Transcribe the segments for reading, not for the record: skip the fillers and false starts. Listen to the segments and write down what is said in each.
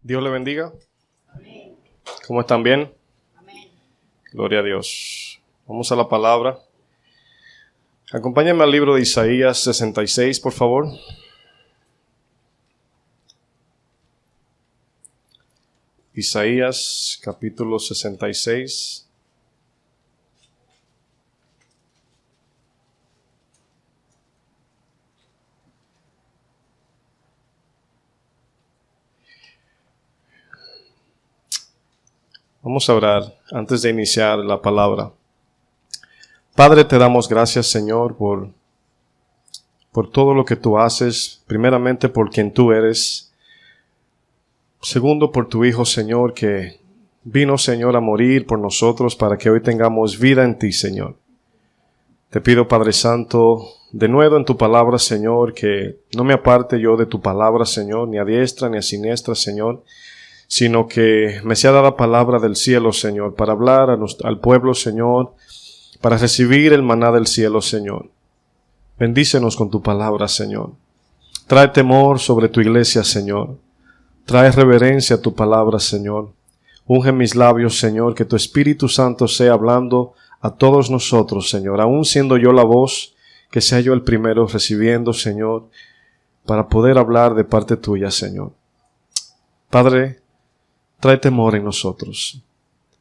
Dios le bendiga. Amén. ¿Cómo están? ¿Bien? Amén. Gloria a Dios. Vamos a la palabra. Acompáñame al libro de Isaías 66, por favor. Isaías, capítulo 66. Vamos a orar antes de iniciar la palabra. Padre, te damos gracias, Señor, por todo lo que tú haces. Primeramente, por quien tú eres. Segundo, por tu Hijo, Señor, que vino, Señor, a morir por nosotros para que hoy tengamos vida en ti, Señor. Te pido, Padre Santo, de nuevo en tu palabra, Señor, que no me aparte yo de tu palabra, Señor, ni a diestra ni a siniestra, Señor, sino que me sea dada palabra del cielo, Señor, para hablar al pueblo, Señor, para recibir el maná del cielo, Señor. Bendícenos con tu palabra, Señor. Trae temor sobre tu iglesia, Señor. Trae reverencia a tu palabra, Señor. Unge mis labios, Señor, que tu Espíritu Santo sea hablando a todos nosotros, Señor. Aún siendo yo la voz, que sea yo el primero recibiendo, Señor, para poder hablar de parte tuya, Señor. Padre, trae temor en nosotros.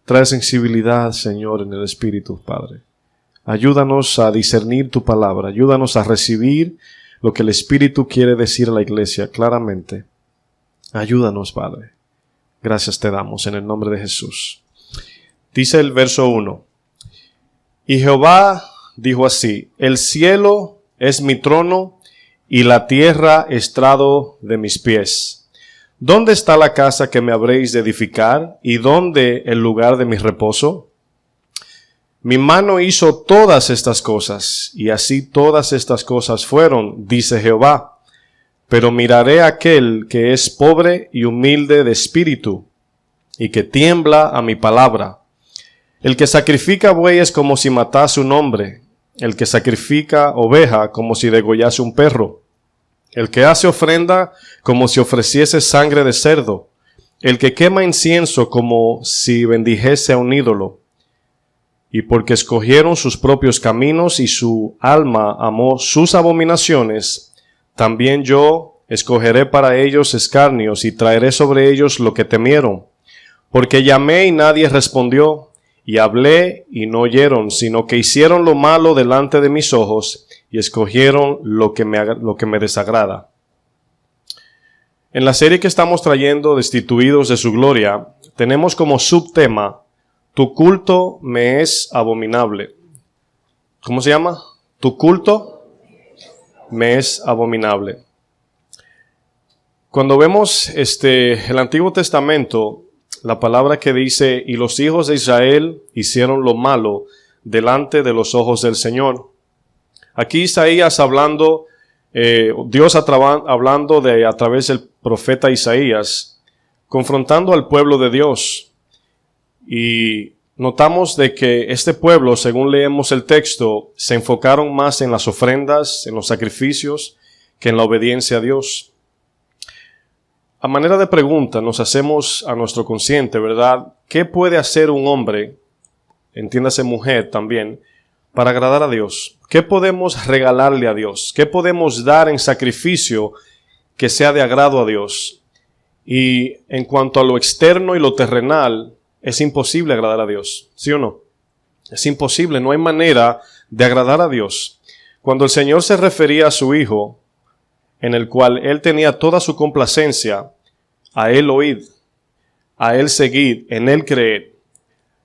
Trae sensibilidad, Señor, en el Espíritu, Padre. Ayúdanos a discernir tu palabra. Ayúdanos a recibir lo que el Espíritu quiere decir a la iglesia claramente. Ayúdanos, Padre. Gracias te damos en el nombre de Jesús. Dice el verso 1. Y Jehová dijo así: el cielo es mi trono y la tierra estrado de mis pies. ¿Dónde está la casa que me habréis de edificar? ¿Y dónde el lugar de mi reposo? Mi mano hizo todas estas cosas, y así todas estas cosas fueron, dice Jehová. Pero miraré a aquel que es pobre y humilde de espíritu, y que tiembla a mi palabra. El que sacrifica bueyes como si matase un hombre, el que sacrifica oveja como si degollase un perro. El que hace ofrenda como si ofreciese sangre de cerdo, el que quema incienso como si bendijese a un ídolo. Y porque escogieron sus propios caminos y su alma amó sus abominaciones, también yo escogeré para ellos escarnios y traeré sobre ellos lo que temieron. Porque llamé y nadie respondió, y hablé y no oyeron, sino que hicieron lo malo delante de mis ojos, y escogieron lo que me desagrada. En la serie que estamos trayendo, Destituidos de su Gloria, tenemos como subtema: tu culto me es abominable. ¿Cómo se llama? Tu culto me es abominable. Cuando vemos el Antiguo Testamento, la palabra que dice: y los hijos de Israel hicieron lo malo delante de los ojos del Señor. Aquí Isaías hablando, Dios hablando a través del profeta Isaías, confrontando al pueblo de Dios. Y notamos de que este pueblo, según leemos el texto, se enfocaron más en las ofrendas, en los sacrificios, que en la obediencia a Dios. A manera de pregunta nos hacemos a nuestro consciente, ¿verdad? ¿Qué puede hacer un hombre, entiéndase mujer también, para agradar a Dios? ¿Qué podemos regalarle a Dios? ¿Qué podemos dar en sacrificio que sea de agrado a Dios? Y en cuanto a lo externo y lo terrenal, es imposible agradar a Dios, ¿sí o no? Es imposible, no hay manera de agradar a Dios. Cuando el Señor se refería a su Hijo, en el cual Él tenía toda su complacencia, a Él oíd, a Él seguid, en Él creed.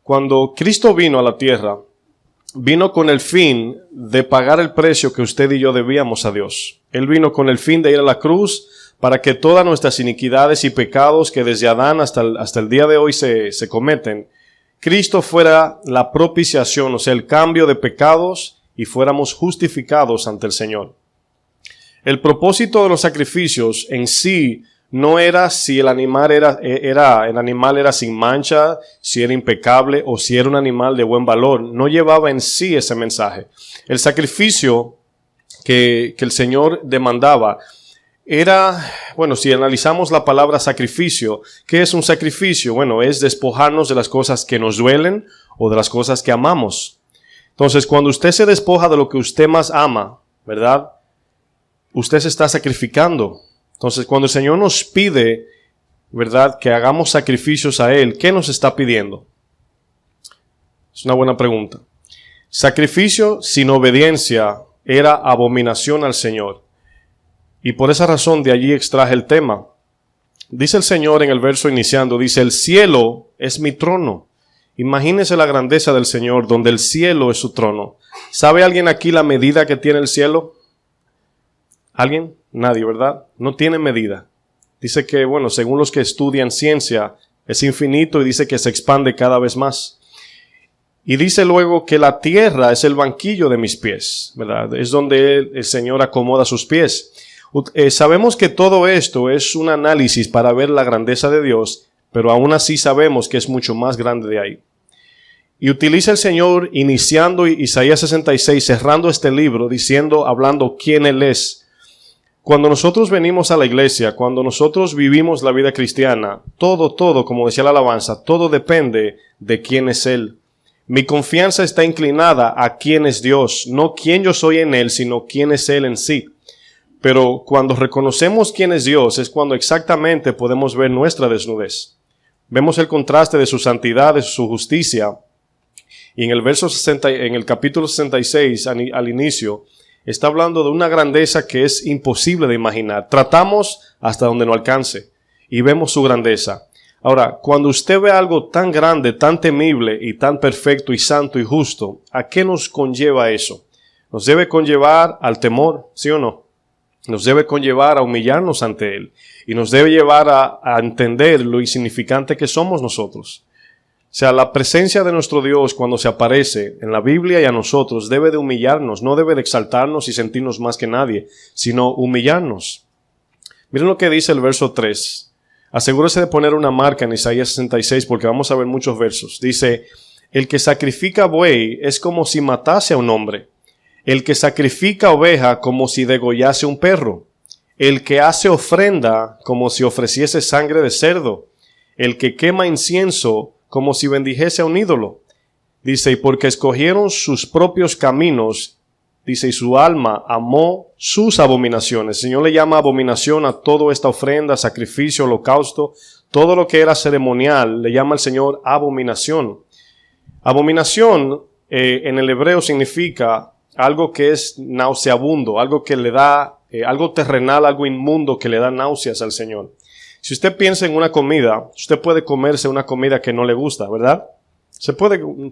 Cuando Cristo vino a la tierra, vino con el fin de pagar el precio que usted y yo debíamos a Dios. Él vino con el fin de ir a la cruz para que todas nuestras iniquidades y pecados que desde Adán hasta el día de hoy se cometen, Cristo fuera la propiciación, o sea, el cambio de pecados, y fuéramos justificados ante el Señor. El propósito de los sacrificios en sí no era si el animal era sin mancha, si era impecable o si era un animal de buen valor. No llevaba en sí ese mensaje. El sacrificio que el Señor demandaba Bueno, si analizamos la palabra sacrificio, ¿qué es un sacrificio? Bueno, es despojarnos de las cosas que nos duelen o de las cosas que amamos. Entonces, cuando usted se despoja de lo que usted más ama, ¿verdad? Usted se está sacrificando. Entonces, cuando el Señor nos pide, ¿verdad?, que hagamos sacrificios a Él, ¿qué nos está pidiendo? Es una buena pregunta. Sacrificio sin obediencia era abominación al Señor. Y por esa razón de allí extraje el tema. Dice el Señor en el verso iniciando, dice, el cielo es mi trono. Imagínese la grandeza del Señor, donde el cielo es su trono. ¿Sabe alguien aquí la medida que tiene el cielo? ¿Alguien? Nadie, ¿verdad? No tiene medida. Dice que, bueno, según los que estudian ciencia, es infinito y dice que se expande cada vez más. Y dice luego que la tierra es el banquillo de mis pies, ¿verdad? Es donde el Señor acomoda sus pies. Sabemos que todo esto es un análisis para ver la grandeza de Dios, pero aún así sabemos que es mucho más grande de ahí. Y utiliza el Señor iniciando Isaías 66, cerrando este libro, diciendo, hablando quién Él es. Cuando nosotros venimos a la iglesia, cuando nosotros vivimos la vida cristiana, todo, como decía la alabanza, todo depende de quién es Él. Mi confianza está inclinada a quién es Dios, no quién yo soy en Él, sino quién es Él en sí. Pero cuando reconocemos quién es Dios, es cuando exactamente podemos ver nuestra desnudez. Vemos el contraste de su santidad, de su justicia. Y en el verso 60, en el capítulo 66, al inicio, está hablando de una grandeza que es imposible de imaginar. Tratamos hasta donde no alcance y vemos su grandeza. Ahora, cuando usted ve algo tan grande, tan temible y tan perfecto y santo y justo, ¿a qué nos conlleva eso? Nos debe conllevar al temor, ¿sí o no? Nos debe conllevar a humillarnos ante Él y nos debe llevar a entender lo insignificante que somos nosotros. O sea, la presencia de nuestro Dios cuando se aparece en la Biblia y a nosotros debe de humillarnos, no debe de exaltarnos y sentirnos más que nadie, sino humillarnos. Miren lo que dice el verso 3. Asegúrese de poner una marca en Isaías 66 porque vamos a ver muchos versos. Dice, el que sacrifica buey es como si matase a un hombre. El que sacrifica oveja como si degollase un perro. El que hace ofrenda como si ofreciese sangre de cerdo. El que quema incienso como si bendijese a un ídolo. Dice, y porque escogieron sus propios caminos, dice, y su alma amó sus abominaciones. El Señor le llama abominación a toda esta ofrenda, sacrificio, holocausto, todo lo que era ceremonial, le llama el Señor abominación. Abominación en el hebreo significa algo que es nauseabundo, algo que le da, algo terrenal, algo inmundo que le da náuseas al Señor. Si usted piensa en una comida, usted puede comerse una comida que no le gusta, ¿verdad?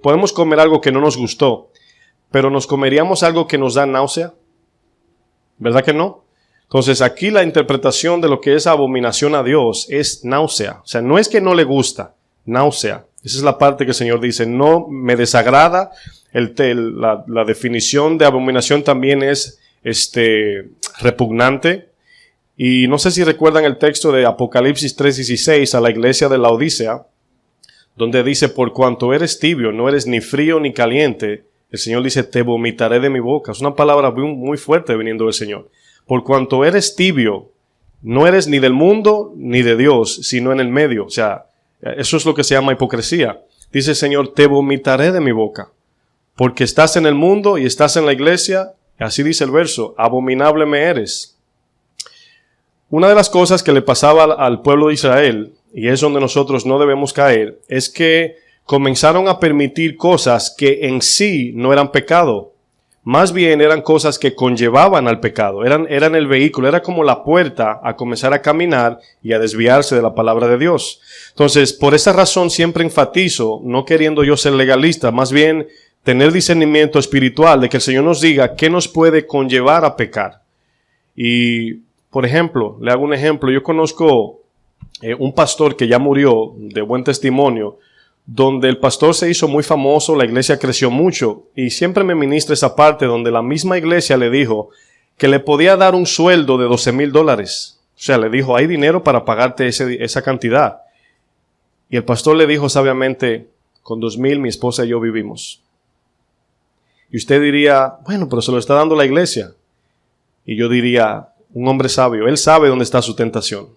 Podemos comer algo que no nos gustó, pero ¿nos comeríamos algo que nos da náusea? ¿Verdad que no? Entonces aquí la interpretación de lo que es abominación a Dios es náusea. O sea, no es que no le gusta, náusea. Esa es la parte que el Señor dice, no me desagrada. La definición de abominación también es repugnante. Y no sé si recuerdan el texto de Apocalipsis 3:16 a la iglesia de Laodicea, donde dice, por cuanto eres tibio, no eres ni frío ni caliente, el Señor dice, te vomitaré de mi boca. Es una palabra muy fuerte viniendo del Señor. Por cuanto eres tibio, no eres ni del mundo ni de Dios, sino en el medio. O sea, eso es lo que se llama hipocresía. Dice el Señor, te vomitaré de mi boca. Porque estás en el mundo y estás en la iglesia, así dice el verso, abominable me eres. Una de las cosas que le pasaba al pueblo de Israel, y es donde nosotros no debemos caer, es que comenzaron a permitir cosas que en sí no eran pecado. Más bien eran cosas que conllevaban al pecado. Eran el vehículo, era como la puerta a comenzar a caminar y a desviarse de la palabra de Dios. Entonces, por esa razón siempre enfatizo, no queriendo yo ser legalista, más bien tener discernimiento espiritual de que el Señor nos diga qué nos puede conllevar a pecar. Y, por ejemplo, le hago un ejemplo. Yo conozco un pastor que ya murió, de buen testimonio, donde el pastor se hizo muy famoso, la iglesia creció mucho, y siempre me ministra esa parte donde la misma iglesia le dijo que le podía dar un sueldo de $12,000. O sea, le dijo, hay dinero para pagarte esa cantidad. Y el pastor le dijo sabiamente, con 2,000 mi esposa y yo vivimos. Y usted diría, bueno, pero se lo está dando la iglesia. Y yo diría, un hombre sabio. Él sabe dónde está su tentación.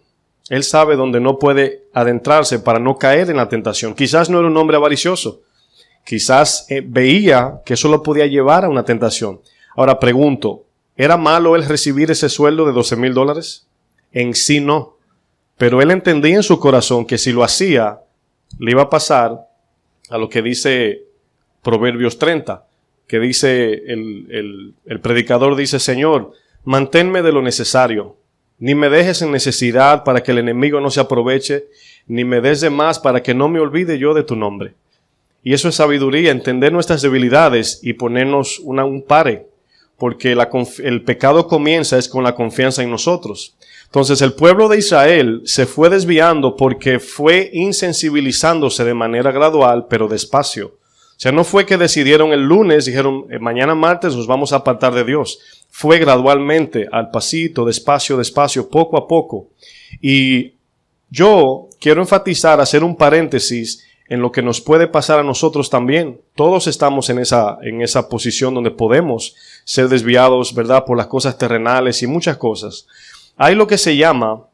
Él sabe dónde no puede adentrarse para no caer en la tentación. Quizás no era un hombre avaricioso. Quizás veía que eso lo podía llevar a una tentación. Ahora pregunto, ¿era malo él recibir ese sueldo de $12,000? En sí no. Pero él entendía en su corazón que si lo hacía, le iba a pasar a lo que dice Proverbios 30, que dice el predicador dice, Señor, manténme de lo necesario, ni me dejes en necesidad para que el enemigo no se aproveche, ni me des de más para que no me olvide yo de tu nombre. Y eso es sabiduría, entender nuestras debilidades y ponernos un pare, porque el pecado comienza es con la confianza en nosotros. Entonces el pueblo de Israel se fue desviando porque fue insensibilizándose de manera gradual, pero despacio. O sea, no fue que decidieron el lunes, dijeron mañana martes nos vamos a apartar de Dios. Fue gradualmente, al pasito, despacio, despacio, poco a poco. Y yo quiero enfatizar, hacer un paréntesis en lo que nos puede pasar a nosotros también. Todos estamos en esa posición donde podemos ser desviados, ¿verdad?, por las cosas terrenales y muchas cosas. Hay lo que se llama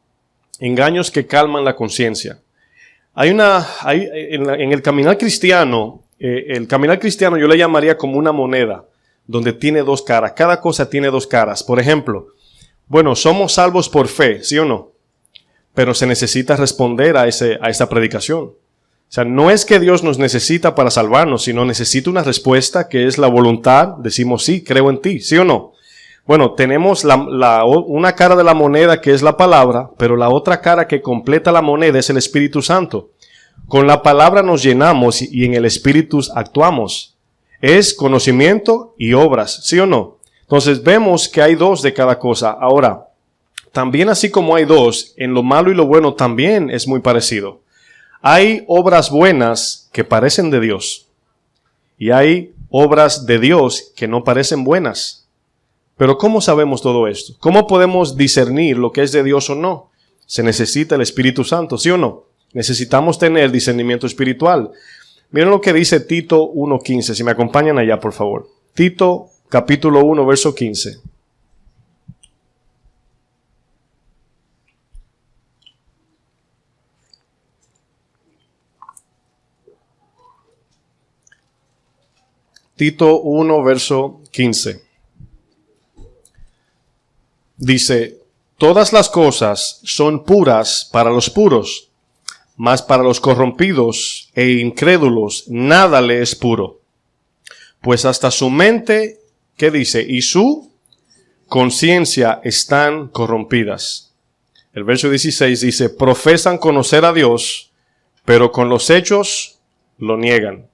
engaños que calman la conciencia. En el caminar cristiano, yo le llamaría como una moneda, donde tiene dos caras. Cada cosa tiene dos caras. Por ejemplo, bueno, somos salvos por fe, ¿sí o no? Pero se necesita responder a esa predicación. O sea, no es que Dios nos necesita para salvarnos, sino necesita una respuesta que es la voluntad. Decimos, sí, creo en ti, ¿sí o no? Bueno, tenemos una cara de la moneda que es la palabra, pero la otra cara que completa la moneda es el Espíritu Santo. Con la palabra nos llenamos y en el Espíritu actuamos. Es conocimiento y obras, ¿sí o no? Entonces vemos que hay dos de cada cosa. Ahora, también así como hay dos, en lo malo y lo bueno también es muy parecido. Hay obras buenas que parecen de Dios y hay obras de Dios que no parecen buenas. Pero ¿cómo sabemos todo esto? ¿Cómo podemos discernir lo que es de Dios o no? Se necesita el Espíritu Santo, ¿sí o no? Necesitamos tener discernimiento espiritual. Miren lo que dice Tito 1:15. Si me acompañan allá, por favor. Tito, capítulo 1, verso 15. Tito 1, verso 15. Dice, todas las cosas son puras para los puros, mas para los corrompidos e incrédulos nada le es puro. Pues hasta su mente, ¿qué dice? Y su conciencia están corrompidas. El verso 16 dice, profesan conocer a Dios, pero con los hechos lo niegan,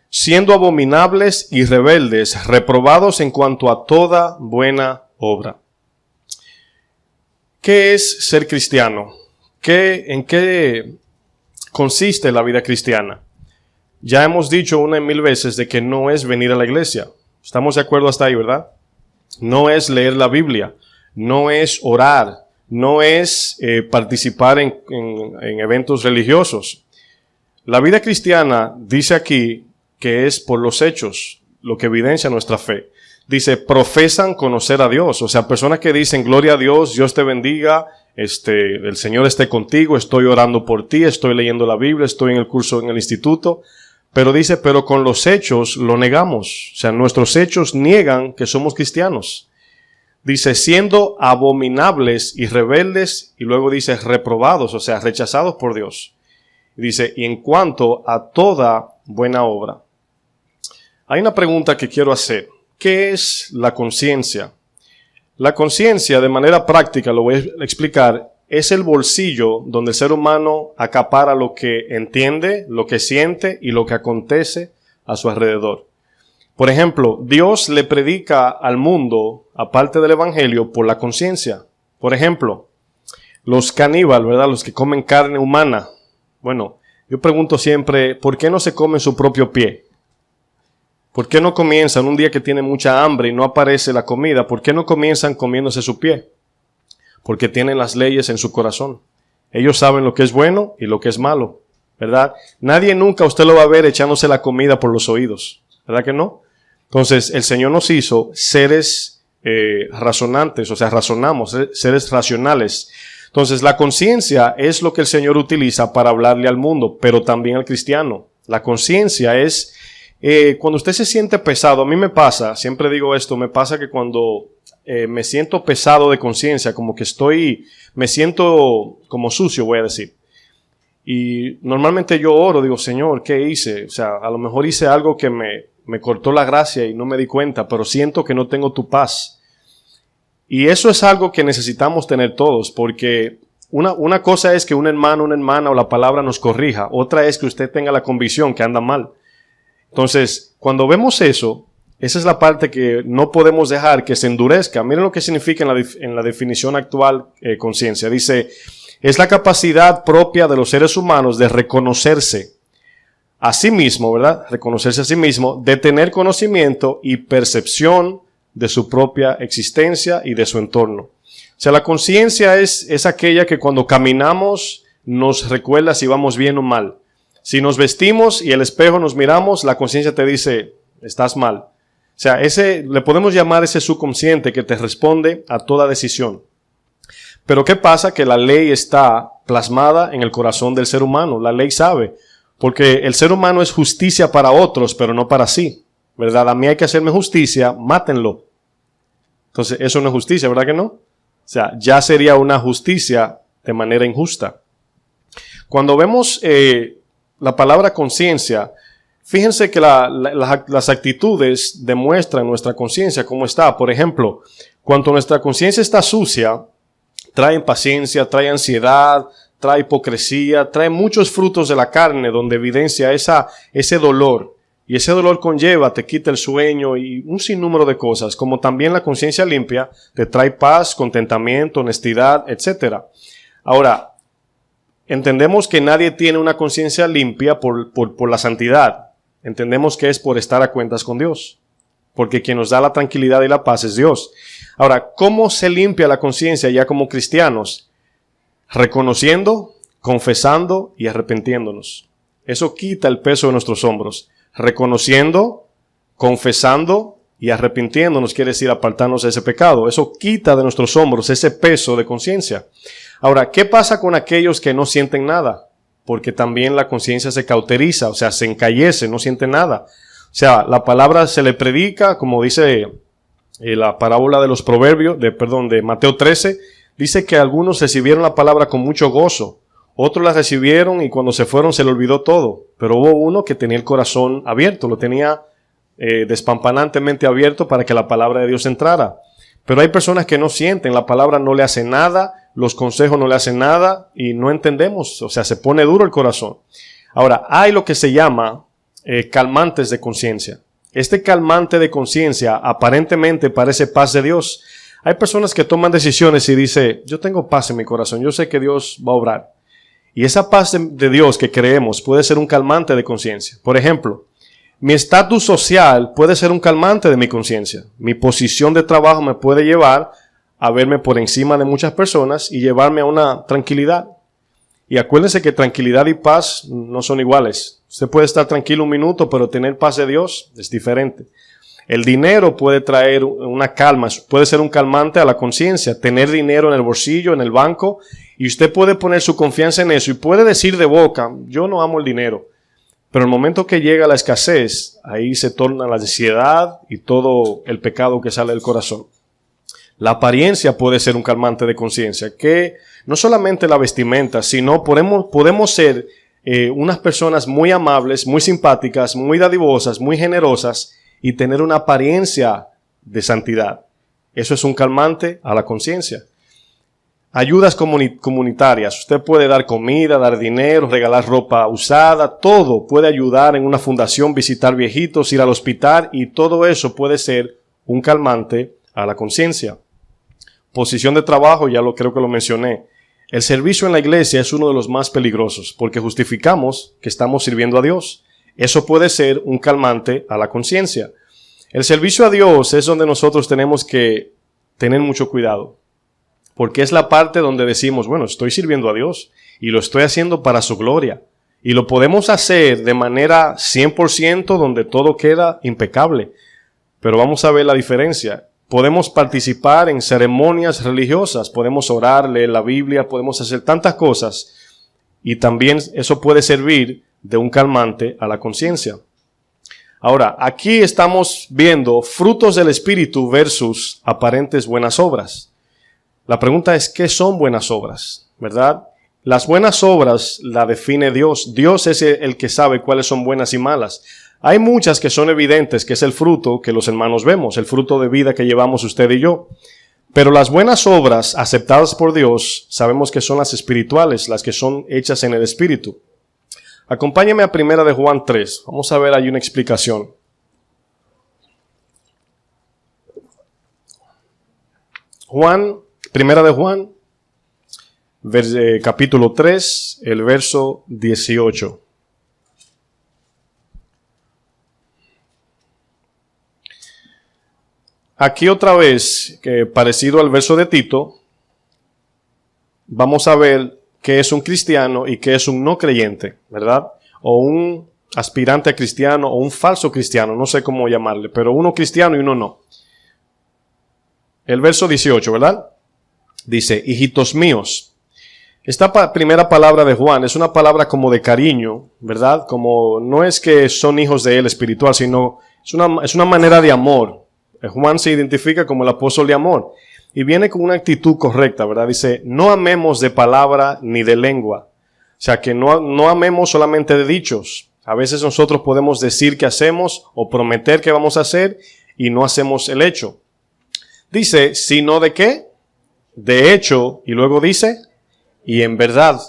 siendo abominables y rebeldes, reprobados en cuanto a toda buena obra. ¿Qué es ser cristiano? ¿En qué consiste la vida cristiana? Ya hemos dicho 1,000 veces de que no es venir a la iglesia. ¿Estamos de acuerdo hasta ahí, verdad? No es leer la Biblia, no es orar, no es participar en eventos religiosos. La vida cristiana dice aquí que es por los hechos, lo que evidencia nuestra fe. Dice, profesan conocer a Dios. O sea, personas que dicen, gloria a Dios, Dios te bendiga, el Señor esté contigo, estoy orando por ti, estoy leyendo la Biblia, estoy en el curso en el instituto. Pero dice, pero con los hechos lo negamos. O sea, nuestros hechos niegan que somos cristianos. Dice, siendo abominables y rebeldes, y luego dice, reprobados, o sea, rechazados por Dios. Dice, y en cuanto a toda buena obra. Hay una pregunta que quiero hacer. ¿Qué es la conciencia? La conciencia, de manera práctica, lo voy a explicar, es el bolsillo donde el ser humano acapara lo que entiende, lo que siente y lo que acontece a su alrededor. Por ejemplo, Dios le predica al mundo, aparte del evangelio, por la conciencia. Por ejemplo, los caníbales, ¿verdad? Los que comen carne humana. Bueno, yo pregunto siempre, ¿por qué no se comen su propio pie? ¿Por qué no comienzan un día que tienen mucha hambre y no aparece la comida? ¿Por qué no comienzan comiéndose su pie? Porque tienen las leyes en su corazón. Ellos saben lo que es bueno y lo que es malo, ¿verdad? Nadie nunca usted lo va a ver echándose la comida por los oídos, ¿verdad que no? Entonces, el Señor nos hizo seres razonantes, o sea, razonamos, seres racionales. Entonces, la conciencia es lo que el Señor utiliza para hablarle al mundo, pero también al cristiano. La conciencia es cuando usted se siente pesado. A mí me pasa, siempre digo esto, me pasa que cuando me siento pesado de conciencia, como que me siento como sucio, voy a decir. Y normalmente yo oro, digo, Señor, ¿qué hice? O sea, a lo mejor hice algo que me cortó la gracia y no me di cuenta, pero siento que no tengo tu paz. Y eso es algo que necesitamos tener todos, porque una cosa es que un hermano, una hermana o la palabra nos corrija, otra es que usted tenga la convicción que anda mal. Entonces, cuando vemos eso, esa es la parte que no podemos dejar que se endurezca. Miren lo que significa en la definición actual conciencia. Dice, es la capacidad propia de los seres humanos de reconocerse a sí mismo, ¿verdad? Reconocerse a sí mismo, de tener conocimiento y percepción de su propia existencia y de su entorno. O sea, la conciencia es aquella que cuando caminamos nos recuerda si vamos bien o mal. Si nos vestimos y el espejo nos miramos, la conciencia te dice, estás mal. O sea, le podemos llamar ese subconsciente que te responde a toda decisión. Pero ¿qué pasa? Que la ley está plasmada en el corazón del ser humano. La ley sabe. Porque el ser humano es justicia para otros, pero no para sí. ¿Verdad? A mí hay que hacerme justicia, mátenlo. Entonces, eso no es justicia, ¿verdad que no? O sea, ya sería una justicia de manera injusta. Cuando vemos la palabra conciencia, fíjense que las actitudes demuestran nuestra conciencia cómo está. Por ejemplo, cuando nuestra conciencia está sucia, trae impaciencia, trae ansiedad, trae hipocresía, trae muchos frutos de la carne donde evidencia ese dolor. Y ese dolor conlleva, te quita el sueño y un sinnúmero de cosas, como también la conciencia limpia te trae paz, contentamiento, honestidad, etc. Ahora, entendemos que nadie tiene una conciencia limpia por la santidad. Entendemos que es por estar a cuentas con Dios, porque quien nos da la tranquilidad y la paz es Dios. Ahora, ¿cómo se limpia la conciencia ya como cristianos? Reconociendo, confesando y arrepintiéndonos. Eso quita el peso de nuestros hombros. Reconociendo, confesando y arrepintiéndonos quiere decir apartarnos de ese pecado. Eso quita de nuestros hombros ese peso de conciencia. Ahora, ¿qué pasa con aquellos que no sienten nada? Porque también la conciencia se cauteriza, o sea, se encallece, no siente nada. O sea, la palabra se le predica, como dice la parábola de los proverbios, de Mateo 13, dice que algunos recibieron la palabra con mucho gozo. Otros la recibieron y cuando se fueron se le olvidó todo. Pero hubo uno que tenía el corazón abierto, lo tenía despampanantemente abierto para que la palabra de Dios entrara. Pero hay personas que no sienten, la palabra no le hace nada, los consejos no le hacen nada y no entendemos, o sea, se pone duro el corazón. Ahora, hay lo que se llama calmantes de conciencia. Este calmante de conciencia aparentemente parece paz de Dios. Hay personas que toman decisiones y dicen, yo tengo paz en mi corazón, yo sé que Dios va a obrar. Y esa paz de Dios que creemos puede ser un calmante de conciencia. Por ejemplo, mi estatus social puede ser un calmante de mi conciencia. Mi posición de trabajo me puede llevar a verme por encima de muchas personas y llevarme a una tranquilidad. Y acuérdense que tranquilidad y paz no son iguales. Usted puede estar tranquilo un minuto, pero tener paz de Dios es diferente. El dinero puede traer una calma, puede ser un calmante a la conciencia. Tener dinero en el bolsillo, en el banco, y usted puede poner su confianza en eso y puede decir de boca, yo no amo el dinero. Pero el momento que llega la escasez, ahí se torna la ansiedad y todo el pecado que sale del corazón. La apariencia puede ser un calmante de conciencia, que no solamente la vestimenta, sino podemos ser unas personas muy amables, muy simpáticas, muy dadivosas, muy generosas y tener una apariencia de santidad. Eso es un calmante a la conciencia. Ayudas comunitarias. Usted puede dar comida, dar dinero, regalar ropa usada, todo puede ayudar en una fundación, visitar viejitos, ir al hospital y todo eso puede ser un calmante a la conciencia. Posición de trabajo, creo que lo mencioné. El servicio en la iglesia es uno de los más peligrosos porque justificamos que estamos sirviendo a Dios. Eso puede ser un calmante a la conciencia. El servicio a Dios es donde nosotros tenemos que tener mucho cuidado. Porque es la parte donde decimos, bueno, estoy sirviendo a Dios y lo estoy haciendo para su gloria. Y lo podemos hacer de manera 100% donde todo queda impecable. Pero vamos a ver la diferencia. podemos participar en ceremonias religiosas, podemos orar, leer la Biblia, podemos hacer tantas cosas y también eso puede servir de un calmante a la conciencia. Ahora, aquí estamos viendo frutos del Espíritu versus aparentes buenas obras. La pregunta es, ¿qué son buenas obras? ¿Verdad? Las buenas obras la define Dios. Dios es el que sabe cuáles son buenas y malas. Hay muchas que son evidentes, que es el fruto que los hermanos vemos, el fruto de vida que llevamos usted y yo. Pero las buenas obras aceptadas por Dios, sabemos que son las espirituales, las que son hechas en el Espíritu. Acompáñame a 1 de Juan 3. Vamos a ver ahí una explicación. Juan, 1 de Juan, capítulo 3, el verso 18. Aquí otra vez, parecido al verso de Tito, vamos a ver qué es un cristiano y qué es un no creyente, ¿verdad? O un aspirante a cristiano o un falso cristiano, no sé cómo llamarle, pero uno cristiano y uno no. El verso 18, ¿verdad? Dice, hijitos míos. Esta primera palabra de Juan es una palabra como de cariño, ¿verdad? Como no es que son hijos de él espiritual, sino es una manera de amor. Juan se identifica como el apóstol de amor y viene con una actitud correcta, ¿verdad? Dice, no amemos de palabra ni de lengua. O sea, que no amemos solamente de dichos. A veces nosotros podemos decir que hacemos o prometer que vamos a hacer y no hacemos el hecho. Dice, sino de qué? De hecho, y luego dice, y en verdad.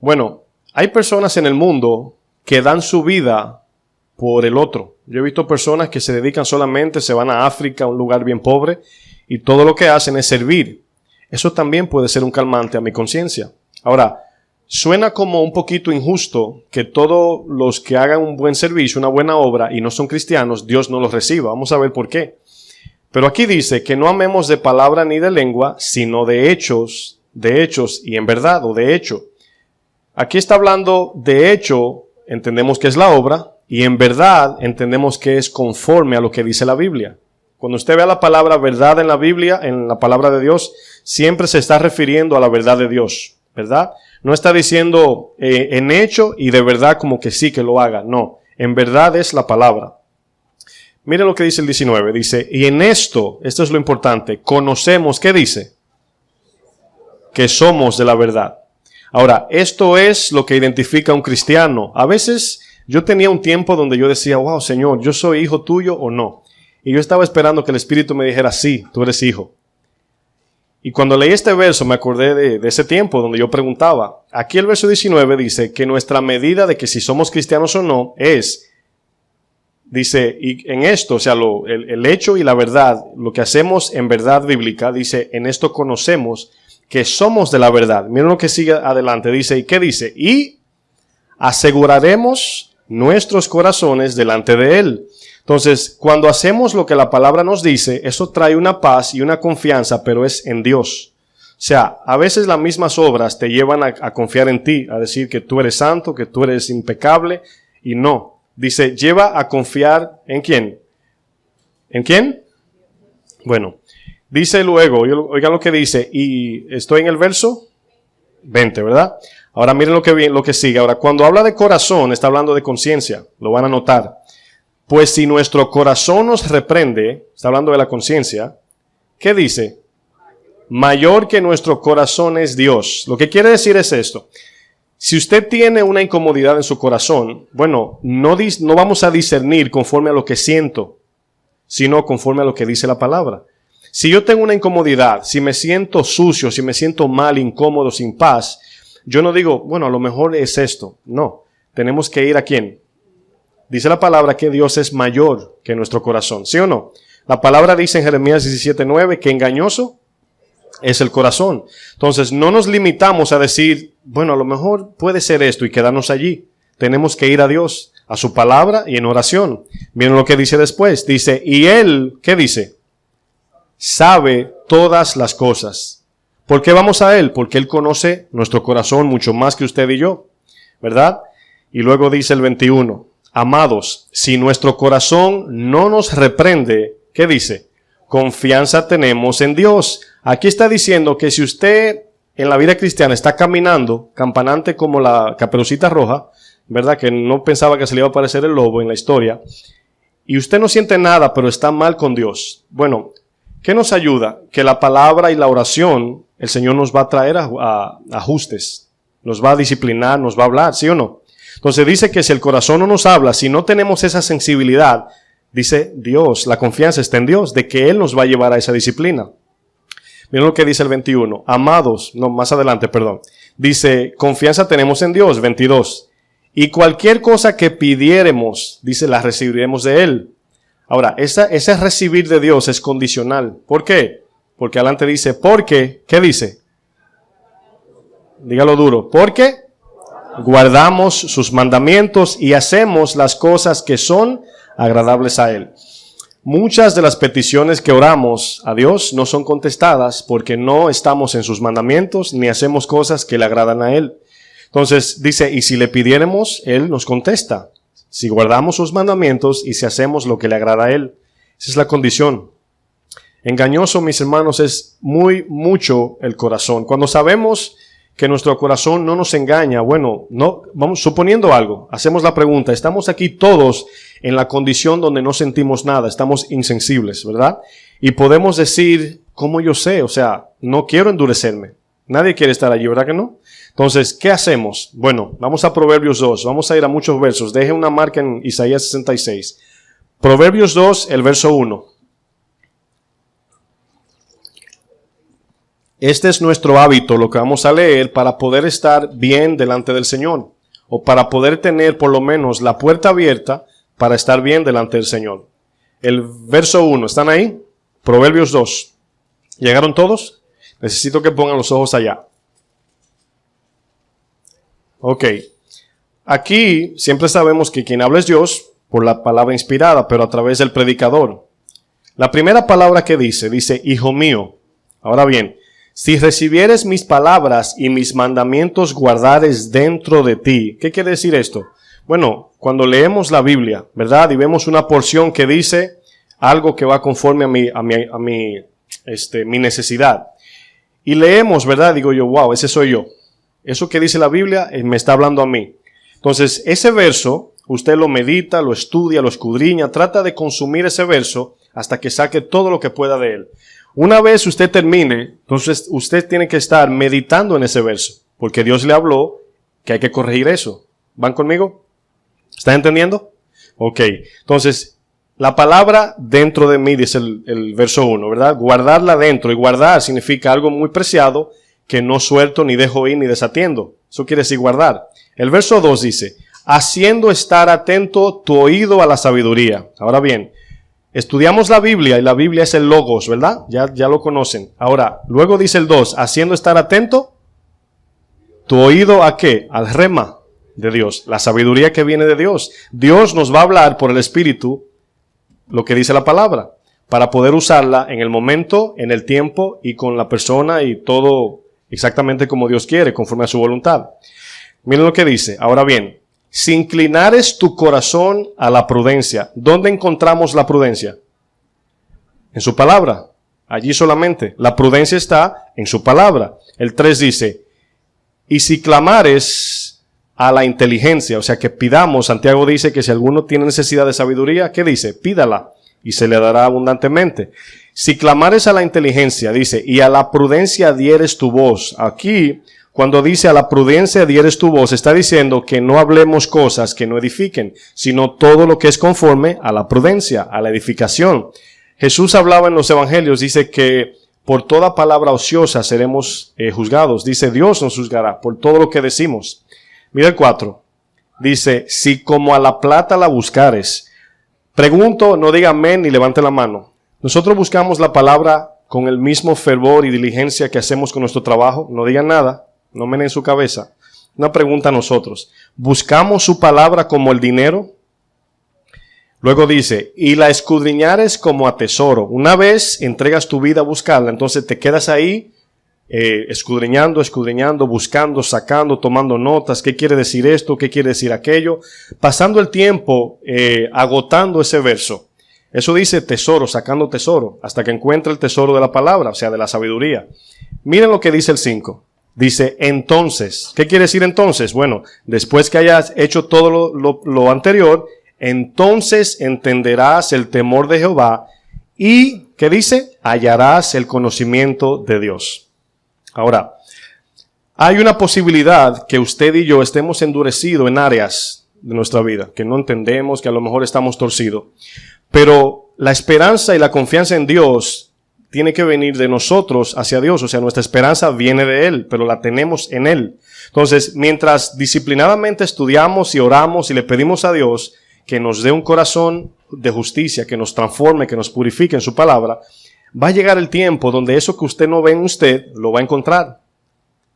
Bueno, hay personas en el mundo que dan su vida por el otro. Yo he visto personas que se dedican solamente, se van a África, a un lugar bien pobre, y todo lo que hacen es servir. Eso también puede ser un calmante a mi conciencia. Ahora, suena como un poquito injusto que todos los que hagan un buen servicio, una buena obra, y no son cristianos, Dios no los reciba. Vamos a ver por qué. Pero aquí dice que no amemos de palabra ni de lengua, sino de hechos y en verdad, o de hecho. Aquí está hablando de hecho, entendemos que es la obra, y en verdad entendemos que es conforme a lo que dice la Biblia. Cuando usted vea la palabra verdad en la Biblia, en la palabra de Dios, siempre se está refiriendo a la verdad de Dios, ¿verdad? No está diciendo en hecho y de verdad como que sí que lo haga. No, en verdad es la palabra. Miren lo que dice el 19. Dice, y en esto es lo importante, conocemos, ¿qué dice? Que somos de la verdad. Ahora, esto es lo que identifica a un cristiano. A veces yo tenía un tiempo donde yo decía, wow, Señor, ¿yo soy hijo tuyo o no? Y yo estaba esperando que el Espíritu me dijera, sí, tú eres hijo. Y cuando leí este verso me acordé de ese tiempo donde yo preguntaba. Aquí el verso 19 dice que nuestra medida de que si somos cristianos o no es, dice, y en esto, o sea, el hecho y la verdad, lo que hacemos en verdad bíblica, dice, en esto conocemos que somos de la verdad. Miren lo que sigue adelante, dice, ¿y qué dice? Y aseguraremos nuestros corazones delante de Él. Entonces, cuando hacemos lo que la palabra nos dice, eso trae una paz y una confianza, pero es en Dios. O sea, a veces las mismas obras te llevan a confiar en ti, a decir que tú eres santo, que tú eres impecable, y no. Dice, lleva a confiar ¿en quién? ¿En quién? Bueno, dice luego, oigan lo que dice, y estoy en el verso 20, ¿verdad? Ahora miren lo que sigue. Ahora, cuando habla de corazón, está hablando de conciencia, lo van a notar. Pues si nuestro corazón nos reprende, está hablando de la conciencia, ¿qué dice? Mayor que nuestro corazón es Dios. Lo que quiere decir es esto. Si usted tiene una incomodidad en su corazón, bueno, no vamos a discernir conforme a lo que siento, sino conforme a lo que dice la palabra. Si yo tengo una incomodidad, si me siento sucio, si me siento mal, incómodo, sin paz, yo no digo, bueno, a lo mejor es esto. No, tenemos que ir ¿a quién? Dice la palabra que Dios es mayor que nuestro corazón, ¿sí o no? La palabra dice en Jeremías 17:9 que engañoso es el corazón. Entonces no nos limitamos a decir, bueno, a lo mejor puede ser esto y quedarnos allí. Tenemos que ir a Dios, a su palabra y en oración. Miren lo que dice después. Dice, y Él, ¿qué dice? Sabe todas las cosas. ¿Por qué vamos a Él? Porque Él conoce nuestro corazón mucho más que usted y yo, ¿verdad? Y luego dice el 21. Amados, si nuestro corazón no nos reprende, ¿qué dice? confianza tenemos en Dios. Aquí está diciendo que si usted en la vida cristiana está caminando, campanante como la Caperucita Roja, ¿verdad? Que no pensaba que se le iba a aparecer el lobo en la historia, y usted no siente nada, pero está mal con Dios. Bueno, ¿qué nos ayuda? Que la palabra y la oración, el Señor nos va a traer a ajustes, nos va a disciplinar, nos va a hablar, ¿sí o no? Entonces dice que si el corazón no nos habla, si no tenemos esa sensibilidad, dice Dios, la confianza está en Dios, de que Él nos va a llevar a esa disciplina. Miren lo que dice el 21. Amados, no, más adelante, perdón. Dice, confianza tenemos en Dios, 22. Y cualquier cosa que pidiéremos, dice, la recibiremos de Él. Ahora, ese recibir de Dios es condicional. ¿Por qué? Porque adelante dice, porque, ¿qué dice? Dígalo duro. Porque guardamos sus mandamientos y hacemos las cosas que son agradables a Él. Muchas de las peticiones que oramos a Dios no son contestadas porque no estamos en sus mandamientos ni hacemos cosas que le agradan a Él. Entonces dice, y si le pidiéramos, Él nos contesta. Si guardamos sus mandamientos y si hacemos lo que le agrada a Él. Esa es la condición. Engañoso, mis hermanos, es mucho el corazón. Cuando sabemos que nuestro corazón no nos engaña, bueno, no, vamos suponiendo algo, hacemos la pregunta, estamos aquí todos en la condición donde no sentimos nada, estamos insensibles, ¿verdad? Y podemos decir, ¿cómo yo sé? O sea, no quiero endurecerme. Nadie quiere estar allí, ¿verdad que no? Entonces, ¿qué hacemos? Bueno, vamos a Proverbios 2, vamos a ir a muchos versos. Deje una marca en Isaías 66. Proverbios 2, el verso 1. Este es nuestro hábito, lo que vamos a leer para poder estar bien delante del Señor. O para poder tener por lo menos la puerta abierta para estar bien delante del Señor. El verso 1, ¿están ahí? Proverbios 2. ¿Llegaron todos? Necesito que pongan los ojos allá. Ok. Aquí siempre sabemos que quien habla es Dios por la palabra inspirada, pero a través del predicador. La primera palabra que dice, hijo mío. Ahora bien, si recibieres mis palabras y mis mandamientos guardares dentro de ti. ¿Qué quiere decir esto? Bueno, cuando leemos la Biblia, ¿verdad? Y vemos una porción que dice algo que va conforme a mi necesidad. Y leemos, ¿verdad? Digo yo, wow, ese soy yo. Eso que dice la Biblia me está hablando a mí. Entonces, ese verso, usted lo medita, lo estudia, lo escudriña, trata de consumir ese verso hasta que saque todo lo que pueda de él. Una vez usted termine, entonces usted tiene que estar meditando en ese verso, porque Dios le habló que hay que corregir eso. ¿Van conmigo? ¿Están entendiendo? Ok, entonces, la palabra dentro de mí, dice el verso 1, ¿verdad? Guardarla dentro, y guardar significa algo muy preciado que no suelto, ni dejo ir, ni desatiendo. Eso quiere decir guardar. El verso 2 dice, haciendo estar atento tu oído a la sabiduría. Ahora bien, estudiamos la Biblia y la Biblia es el Logos, ¿verdad? Ya lo conocen. Ahora, luego dice el 2, haciendo estar atento tu oído ¿a qué? Al rema de Dios, la sabiduría que viene de Dios. Dios nos va a hablar por el Espíritu lo que dice la palabra, para poder usarla en el momento, en el tiempo y con la persona y todo exactamente como Dios quiere, conforme a su voluntad. Miren lo que dice. Ahora bien, si inclinares tu corazón a la prudencia. ¿Dónde encontramos la prudencia? En su palabra. Allí solamente. La prudencia está en su palabra. El 3 dice, y si clamares a la inteligencia, o sea que pidamos, Santiago dice que si alguno tiene necesidad de sabiduría, ¿qué dice? Pídala y se le dará abundantemente. Si clamares a la inteligencia, dice, y a la prudencia dieres tu voz. Aquí, cuando dice a la prudencia dieres tu voz, está diciendo que no hablemos cosas que no edifiquen, sino todo lo que es conforme a la prudencia, a la edificación. Jesús hablaba en los evangelios, dice que por toda palabra ociosa seremos juzgados. Dice, Dios nos juzgará por todo lo que decimos. Mira el 4. Dice, si como a la plata la buscares. Pregunto, no diga amén ni levante la mano. Nosotros buscamos la palabra con el mismo fervor y diligencia que hacemos con nuestro trabajo. No digan nada, no menen su cabeza. Una pregunta a nosotros. ¿Buscamos su palabra como el dinero? Luego dice, y la escudriñares como a tesoro. Una vez entregas tu vida a buscarla, entonces te quedas ahí escudriñando, buscando, sacando, tomando notas. ¿Qué quiere decir esto? ¿Qué quiere decir aquello? Pasando el tiempo agotando ese verso. Eso dice tesoro, sacando tesoro, hasta que encuentre el tesoro de la palabra, o sea, de la sabiduría. Miren lo que dice el 5. Dice, entonces. ¿Qué quiere decir entonces? Bueno, después que hayas hecho todo lo anterior, entonces entenderás el temor de Jehová y, ¿qué dice? Hallarás el conocimiento de Dios. Ahora, hay una posibilidad que usted y yo estemos endurecidos en áreas de nuestra vida, que no entendemos, que a lo mejor estamos torcidos. Pero la esperanza y la confianza en Dios tiene que venir de nosotros hacia Dios. O sea, nuestra esperanza viene de Él, pero la tenemos en Él. Entonces, mientras disciplinadamente estudiamos y oramos y le pedimos a Dios que nos dé un corazón de justicia, que nos transforme, que nos purifique en su palabra, va a llegar el tiempo donde eso que usted no ve en usted, lo va a encontrar.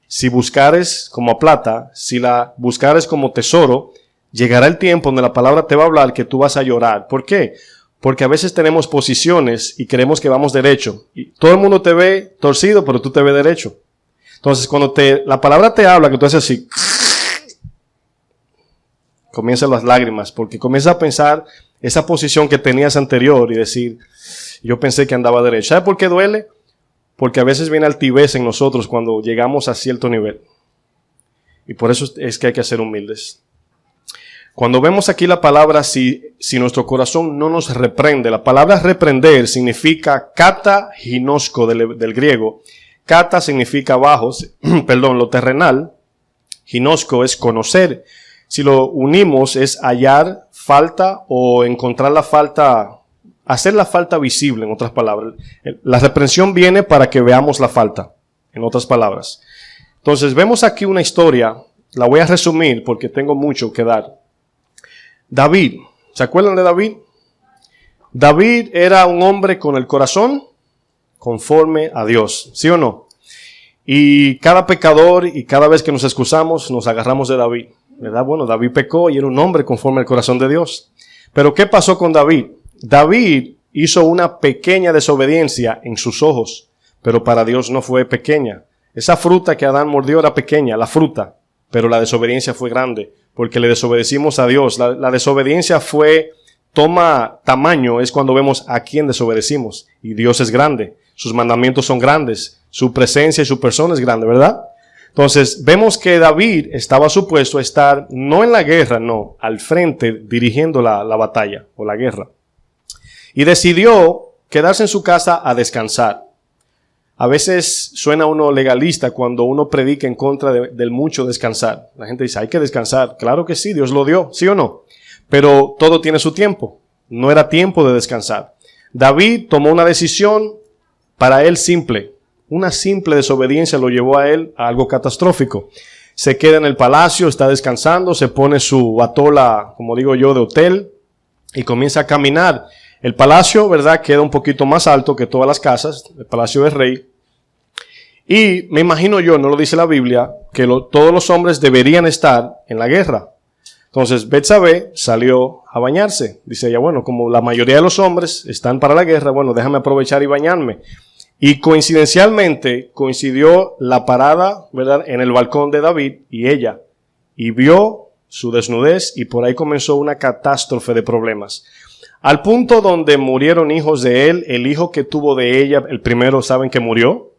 Si buscares como a plata, si la buscares como tesoro, llegará el tiempo donde la palabra te va a hablar que tú vas a llorar. ¿Por qué? Porque a veces tenemos posiciones y creemos que vamos derecho. Y todo el mundo te ve torcido, pero tú te ves derecho. Entonces, cuando la palabra te habla, que tú haces así, comienzan las lágrimas, porque comienzas a pensar esa posición que tenías anterior y decir, yo pensé que andaba derecho. ¿Sabe por qué duele? Porque a veces viene altivez en nosotros cuando llegamos a cierto nivel. Y por eso es que hay que ser humildes. Cuando vemos aquí la palabra, si nuestro corazón no nos reprende, la palabra reprender significa kata ginosko del griego. Kata significa abajo, lo terrenal. Ginosko es conocer. Si lo unimos es hallar falta o encontrar la falta, hacer la falta visible, en otras palabras. La reprensión viene para que veamos la falta, en otras palabras. Entonces vemos aquí una historia, la voy a resumir porque tengo mucho que dar. David, ¿se acuerdan de David? David era un hombre con el corazón conforme a Dios, ¿sí o no? Y cada pecador y cada vez que nos excusamos nos agarramos de David, ¿verdad? Bueno, David pecó y era un hombre conforme al corazón de Dios. Pero ¿qué pasó con David? David hizo una pequeña desobediencia en sus ojos, pero para Dios no fue pequeña. Esa fruta que Adán mordió era pequeña, la fruta, pero la desobediencia fue grande. Porque le desobedecimos a Dios. La desobediencia toma tamaño, es cuando vemos a quién desobedecimos. Y Dios es grande, sus mandamientos son grandes, su presencia y su persona es grande, ¿verdad? Entonces, vemos que David estaba supuesto a estar, no en la guerra, no, al frente, dirigiendo la batalla o la guerra. Y decidió quedarse en su casa a descansar. A veces suena uno legalista cuando uno predica en contra del mucho descansar. La gente dice, hay que descansar. Claro que sí, Dios lo dio, ¿sí o no? Pero todo tiene su tiempo. No era tiempo de descansar. David tomó una decisión para él simple. Una simple desobediencia lo llevó a él a algo catastrófico. Se queda en el palacio, está descansando, se pone su batola, como digo yo, de hotel y comienza a caminar. El palacio, ¿verdad?, queda un poquito más alto que todas las casas, el palacio del rey. Y me imagino yo, no lo dice la Biblia, que todos los hombres deberían estar en la guerra. Entonces Betsabé salió a bañarse. Dice ella, bueno, como la mayoría de los hombres están para la guerra, bueno, déjame aprovechar y bañarme. Y coincidencialmente coincidió la parada, ¿verdad?, en el balcón de David y ella. Y vio su desnudez y por ahí comenzó una catástrofe de problemas. Al punto donde murieron hijos de él, el hijo que tuvo de ella, el primero, ¿saben que murió?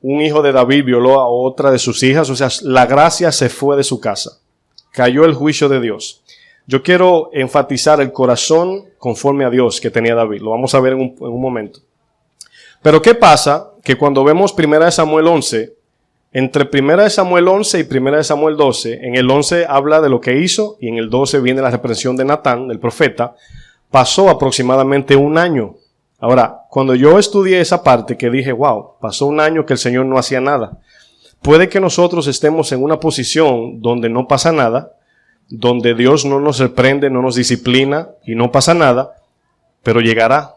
Un hijo de David violó a otra de sus hijas, o sea, la gracia se fue de su casa. Cayó el juicio de Dios. Yo quiero enfatizar el corazón conforme a Dios que tenía David. Lo vamos a ver en un momento. Pero ¿qué pasa? Que cuando vemos 1 Samuel 11, entre 1 Samuel 11 y 1 Samuel 12, en el 11 habla de lo que hizo y en el 12 viene la reprensión de Natán, del profeta. Pasó aproximadamente un año. Ahora, cuando yo estudié esa parte que dije, wow, pasó un año que el Señor no hacía nada. Puede que nosotros estemos en una posición donde no pasa nada, donde Dios no nos reprende, no nos disciplina y no pasa nada, pero llegará.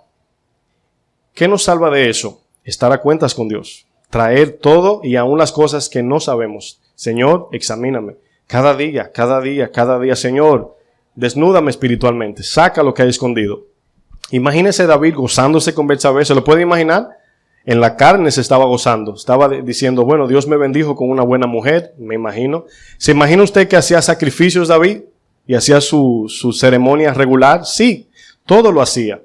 ¿Qué nos salva de eso? Estar a cuentas con Dios. Traer todo y aún las cosas que no sabemos. Señor, examíname. Cada día, Señor, desnúdame espiritualmente. Saca lo que hay escondido. Imagínese David gozándose con Betsabé. ¿Se lo puede imaginar? En la carne se estaba gozando. Estaba diciendo, bueno, Dios me bendijo con una buena mujer, me imagino. ¿Se imagina usted que hacía sacrificios David? ¿Y hacía su ceremonia regular? Sí, todo lo hacía.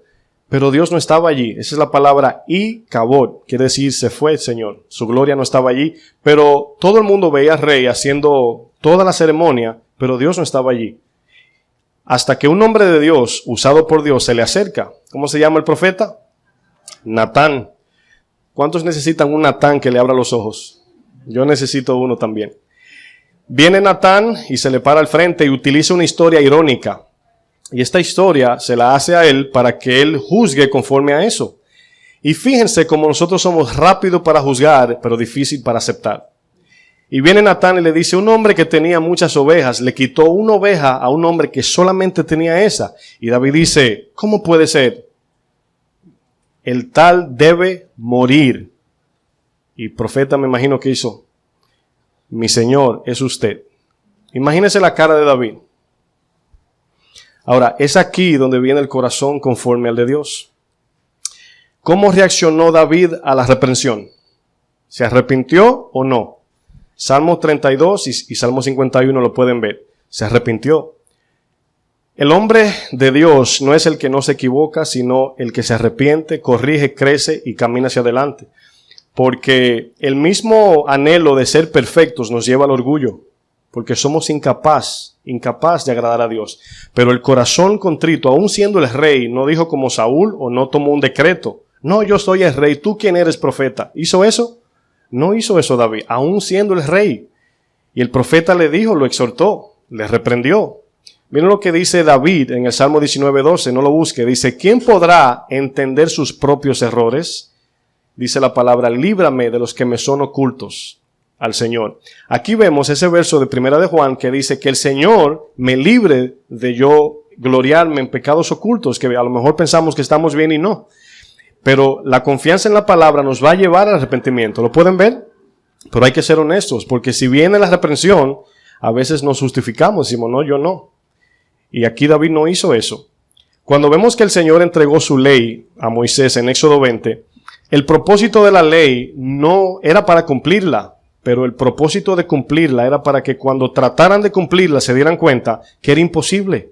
Pero Dios no estaba allí. Esa es la palabra Ikabod, quiere decir se fue el Señor. Su gloria no estaba allí. Pero todo el mundo veía al rey haciendo toda la ceremonia, pero Dios no estaba allí. Hasta que un hombre de Dios, usado por Dios, se le acerca. ¿Cómo se llama el profeta? Natán. ¿Cuántos necesitan un Natán que le abra los ojos? Yo necesito uno también. Viene Natán y se le para al frente y utiliza una historia irónica. Y esta historia se la hace a él para que él juzgue conforme a eso. Y fíjense cómo nosotros somos rápidos para juzgar, pero difícil para aceptar. Y viene Natán y le dice, un hombre que tenía muchas ovejas, le quitó una oveja a un hombre que solamente tenía esa. Y David dice, ¿cómo puede ser? El tal debe morir. Y el profeta me imagino que hizo, mi Señor es usted. Imagínese la cara de David. Ahora, es aquí donde viene el corazón conforme al de Dios. ¿Cómo reaccionó David a la reprensión? ¿Se arrepintió o no? Salmo 32 y Salmo 51 lo pueden ver. Se arrepintió. El hombre de Dios no es el que no se equivoca, sino el que se arrepiente, corrige, crece y camina hacia adelante. Porque el mismo anhelo de ser perfectos nos lleva al orgullo. Porque somos incapaz de agradar a Dios. Pero el corazón contrito, aun siendo el rey, no dijo como Saúl o no tomó un decreto. No, yo soy el rey, ¿tú quién eres profeta? ¿Hizo eso? No hizo eso David, aun siendo el rey. Y el profeta le dijo, lo exhortó, le reprendió. Miren lo que dice David en el Salmo 19:12, no lo busque. Dice, ¿quién podrá entender sus propios errores? Dice la palabra, líbrame de los que me son ocultos al Señor. Aquí vemos ese verso de Primera de Juan que dice que el Señor me libre de yo gloriarme en pecados ocultos, que a lo mejor pensamos que estamos bien y no. Pero la confianza en la palabra nos va a llevar al arrepentimiento. ¿Lo pueden ver? Pero hay que ser honestos, porque si viene la reprensión, a veces nos justificamos, decimos, no, yo no. Y aquí David no hizo eso. Cuando vemos que el Señor entregó su ley a Moisés en Éxodo 20, el propósito de la ley no era para cumplirla, pero el propósito de cumplirla era para que cuando trataran de cumplirla se dieran cuenta que era imposible.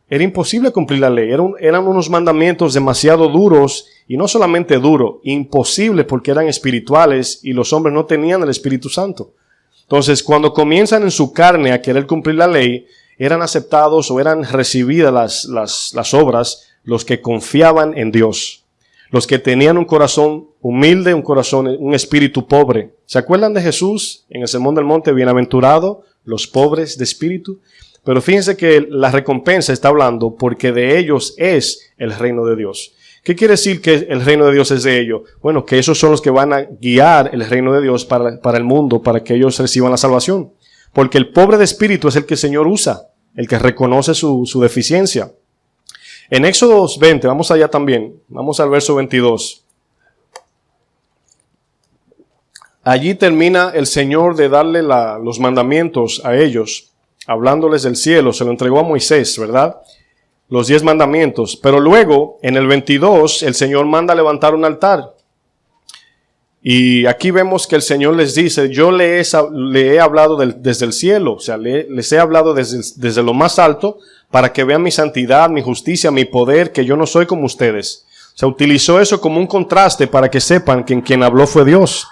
Era imposible cumplir la ley. Eran unos mandamientos demasiado duros, y no solamente duros, imposibles porque eran espirituales y los hombres no tenían el Espíritu Santo. Entonces, cuando comienzan en su carne a querer cumplir la ley, eran aceptados o eran recibidas las obras los que confiaban en Dios. Los que tenían un corazón humilde, un espíritu pobre. ¿Se acuerdan de Jesús en el Sermón del Monte? Bienaventurado los pobres de espíritu. Pero fíjense que la recompensa está hablando porque de ellos es el reino de Dios. ¿Qué quiere decir que el reino de Dios es de ellos? Bueno, que esos son los que van a guiar el reino de Dios para el mundo, para que ellos reciban la salvación. Porque el pobre de espíritu es el que el Señor usa, el que reconoce su deficiencia. En Éxodo 20, vamos allá también, vamos al verso 22. Allí termina el Señor de darle los mandamientos a ellos, hablándoles del cielo, se lo entregó a Moisés, ¿verdad? Los 10 mandamientos. Pero luego, en el 22, el Señor manda levantar un altar. Y aquí vemos que el Señor les dice, yo le he hablado desde el cielo, o sea, les he hablado desde lo más alto, para que vean mi santidad, mi justicia, mi poder, que yo no soy como ustedes. O sea, utilizó eso como un contraste para que sepan que quien habló fue Dios.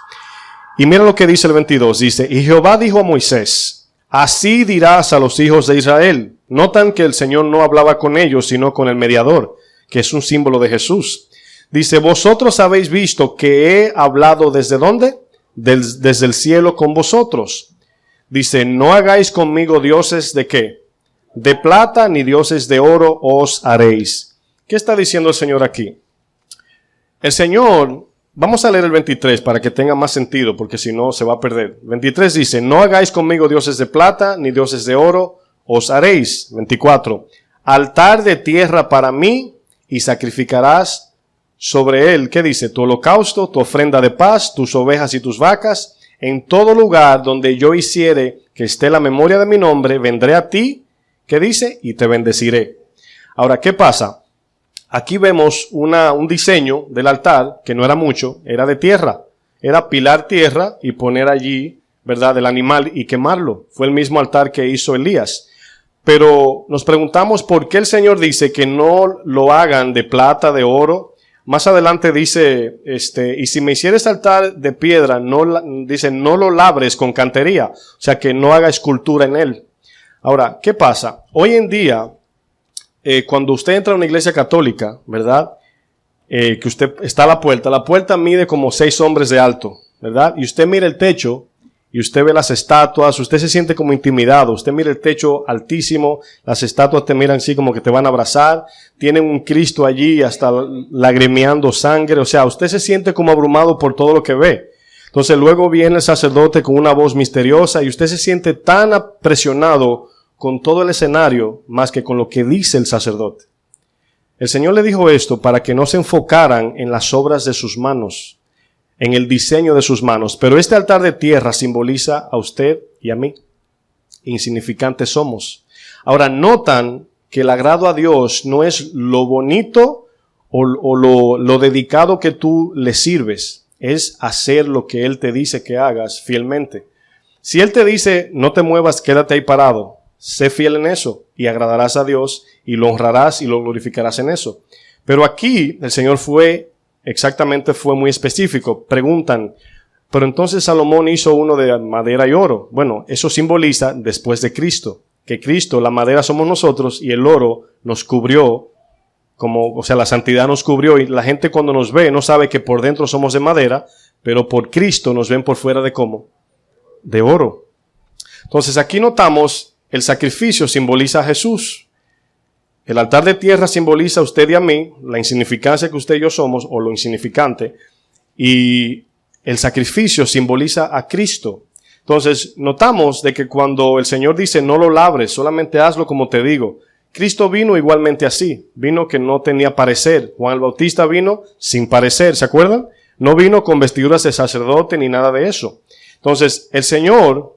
Y mira lo que dice el 22, dice, y Jehová dijo a Moisés, así dirás a los hijos de Israel. Notan que el Señor no hablaba con ellos, sino con el mediador, que es un símbolo de Jesús. Dice, vosotros habéis visto que he hablado ¿desde dónde? Desde el cielo con vosotros. Dice, no hagáis conmigo dioses ¿de qué? De plata ni dioses de oro os haréis. ¿Qué está diciendo el Señor aquí? El Señor, vamos a leer el 23 para que tenga más sentido, porque si no se va a perder. 23 dice, no hagáis conmigo dioses de plata ni dioses de oro os haréis. 24, altar de tierra para mí y sacrificarás sobre él, ¿qué dice? Tu holocausto, tu ofrenda de paz, tus ovejas y tus vacas. En todo lugar donde yo hiciere que esté la memoria de mi nombre, vendré a ti, ¿qué dice? Y te bendeciré. Ahora, ¿qué pasa? Aquí vemos un diseño del altar que no era mucho, era de tierra. Era pilar tierra y poner allí, ¿verdad?, el animal y quemarlo. Fue el mismo altar que hizo Elías. Pero nos preguntamos por qué el Señor dice que no lo hagan de plata, de oro. Más adelante dice, y si me hicieres altar de piedra, dice, no lo labres con cantería. O sea, que no haga escultura en él. Ahora, ¿qué pasa? Hoy en día, cuando usted entra a una iglesia católica, ¿verdad? Que usted está a la puerta mide como 6 hombres de alto, ¿verdad? Y usted mira el techo y usted ve las estatuas, usted se siente como intimidado, usted mira el techo altísimo, las estatuas te miran así como que te van a abrazar, tienen un Cristo allí hasta lagrimeando sangre, o sea, usted se siente como abrumado por todo lo que ve. Entonces luego viene el sacerdote con una voz misteriosa y usted se siente tan presionado con todo el escenario más que con lo que dice el sacerdote. El Señor le dijo esto para que no se enfocaran en las obras de sus manos, en el diseño de sus manos. Pero este altar de tierra simboliza a usted y a mí. Insignificantes somos. Ahora notan que el agrado a Dios no es lo bonito o lo dedicado que tú le sirves. Es hacer lo que Él te dice que hagas fielmente. Si Él te dice, no te muevas, quédate ahí parado, sé fiel en eso y agradarás a Dios y lo honrarás y lo glorificarás en eso. Pero aquí el Señor fue muy específico. Preguntan, pero entonces Salomón hizo uno de madera y oro. Bueno, eso simboliza después de Cristo, que Cristo, la madera somos nosotros y el oro nos cubrió, la santidad nos cubrió, y la gente cuando nos ve no sabe que por dentro somos de madera, pero por Cristo nos ven por fuera de ¿cómo? De oro. Entonces aquí notamos el sacrificio simboliza a Jesús. El altar de tierra simboliza a usted y a mí, la insignificancia que usted y yo somos, o lo insignificante, y el sacrificio simboliza a Cristo. Entonces, notamos de que cuando el Señor dice, no lo labres, solamente hazlo como te digo, Cristo vino igualmente así, vino que no tenía parecer. Juan el Bautista vino sin parecer, ¿se acuerdan? No vino con vestiduras de sacerdote ni nada de eso. Entonces, el Señor,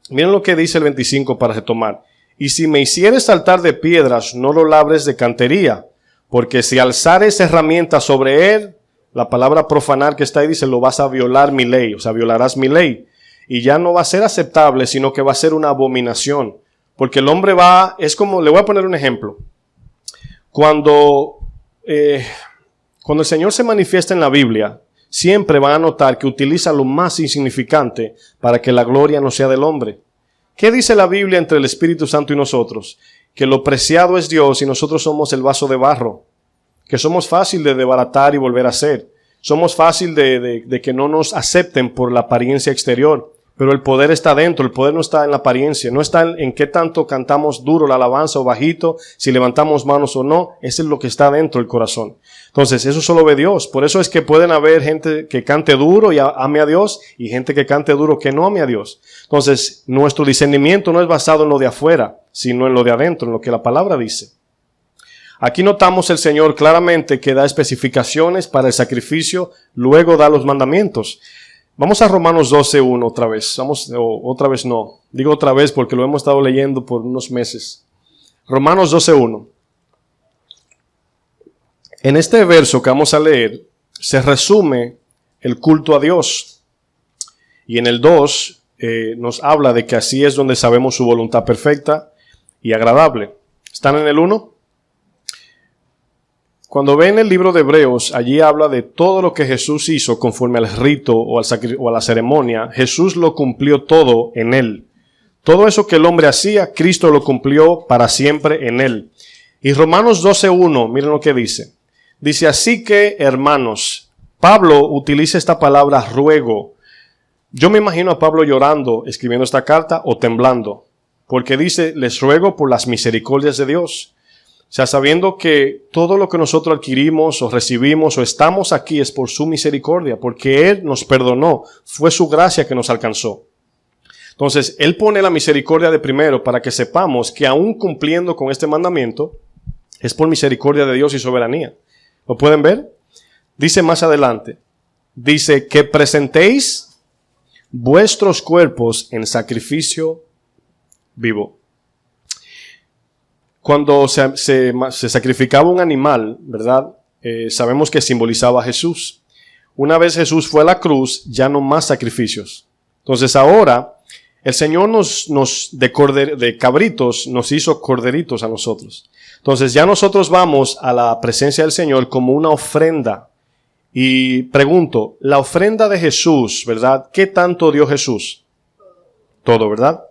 miren lo que dice el 25 para retomar. Y si me hicieres altar de piedras, no lo labres de cantería, porque si alzares herramientas sobre él, la palabra profanar que está ahí dice, lo vas a violar mi ley, o sea, violarás mi ley. Y ya no va a ser aceptable, sino que va a ser una abominación. Porque el hombre es como, le voy a poner un ejemplo. Cuando el Señor se manifiesta en la Biblia, siempre van a notar que utiliza lo más insignificante para que la gloria no sea del hombre. ¿Qué dice la Biblia entre el Espíritu Santo y nosotros? Que lo preciado es Dios y nosotros somos el vaso de barro. Que somos fácil de desbaratar y volver a hacer. Somos fácil de que no nos acepten por la apariencia exterior. Pero el poder está dentro, el poder no está en la apariencia, no está en qué tanto cantamos duro la alabanza o bajito, si levantamos manos o no, eso es lo que está dentro del corazón. Entonces, eso solo ve Dios. Por eso es que pueden haber gente que cante duro y ame a Dios y gente que cante duro que no ame a Dios. Entonces, nuestro discernimiento no es basado en lo de afuera, sino en lo de adentro, en lo que la palabra dice. Aquí notamos el Señor claramente que da especificaciones para el sacrificio, luego da los mandamientos. Vamos a Romanos 12:1 otra vez. Digo otra vez porque lo hemos estado leyendo por unos meses. Romanos 12:1. En este verso que vamos a leer se resume el culto a Dios. Y en el 2 nos habla de que así es donde sabemos su voluntad perfecta y agradable. ¿Están en el 1? Cuando ven el libro de Hebreos, allí habla de todo lo que Jesús hizo conforme al rito o a la ceremonia. Jesús lo cumplió todo en él. Todo eso que el hombre hacía, Cristo lo cumplió para siempre en él. Y Romanos 12:1, miren lo que dice. Dice, así que, hermanos, Pablo utiliza esta palabra ruego. Yo me imagino a Pablo llorando, escribiendo esta carta o temblando, porque dice, les ruego por las misericordias de Dios. O sea, sabiendo que todo lo que nosotros adquirimos o recibimos o estamos aquí es por su misericordia, porque Él nos perdonó, fue su gracia que nos alcanzó. Entonces, Él pone la misericordia de primero para que sepamos que aún cumpliendo con este mandamiento, es por misericordia de Dios y soberanía. ¿Lo pueden ver? Dice más adelante, dice que presentéis vuestros cuerpos en sacrificio vivo. Cuando se sacrificaba un animal, ¿verdad? Sabemos que simbolizaba a Jesús. Una vez Jesús fue a la cruz, ya no más sacrificios. Entonces ahora, El Señor de cabritos nos hizo corderitos a nosotros. Entonces ya nosotros vamos a la presencia del Señor como una ofrenda. Y pregunto, la ofrenda de Jesús, ¿verdad? ¿Qué tanto dio Jesús? Todo, ¿verdad?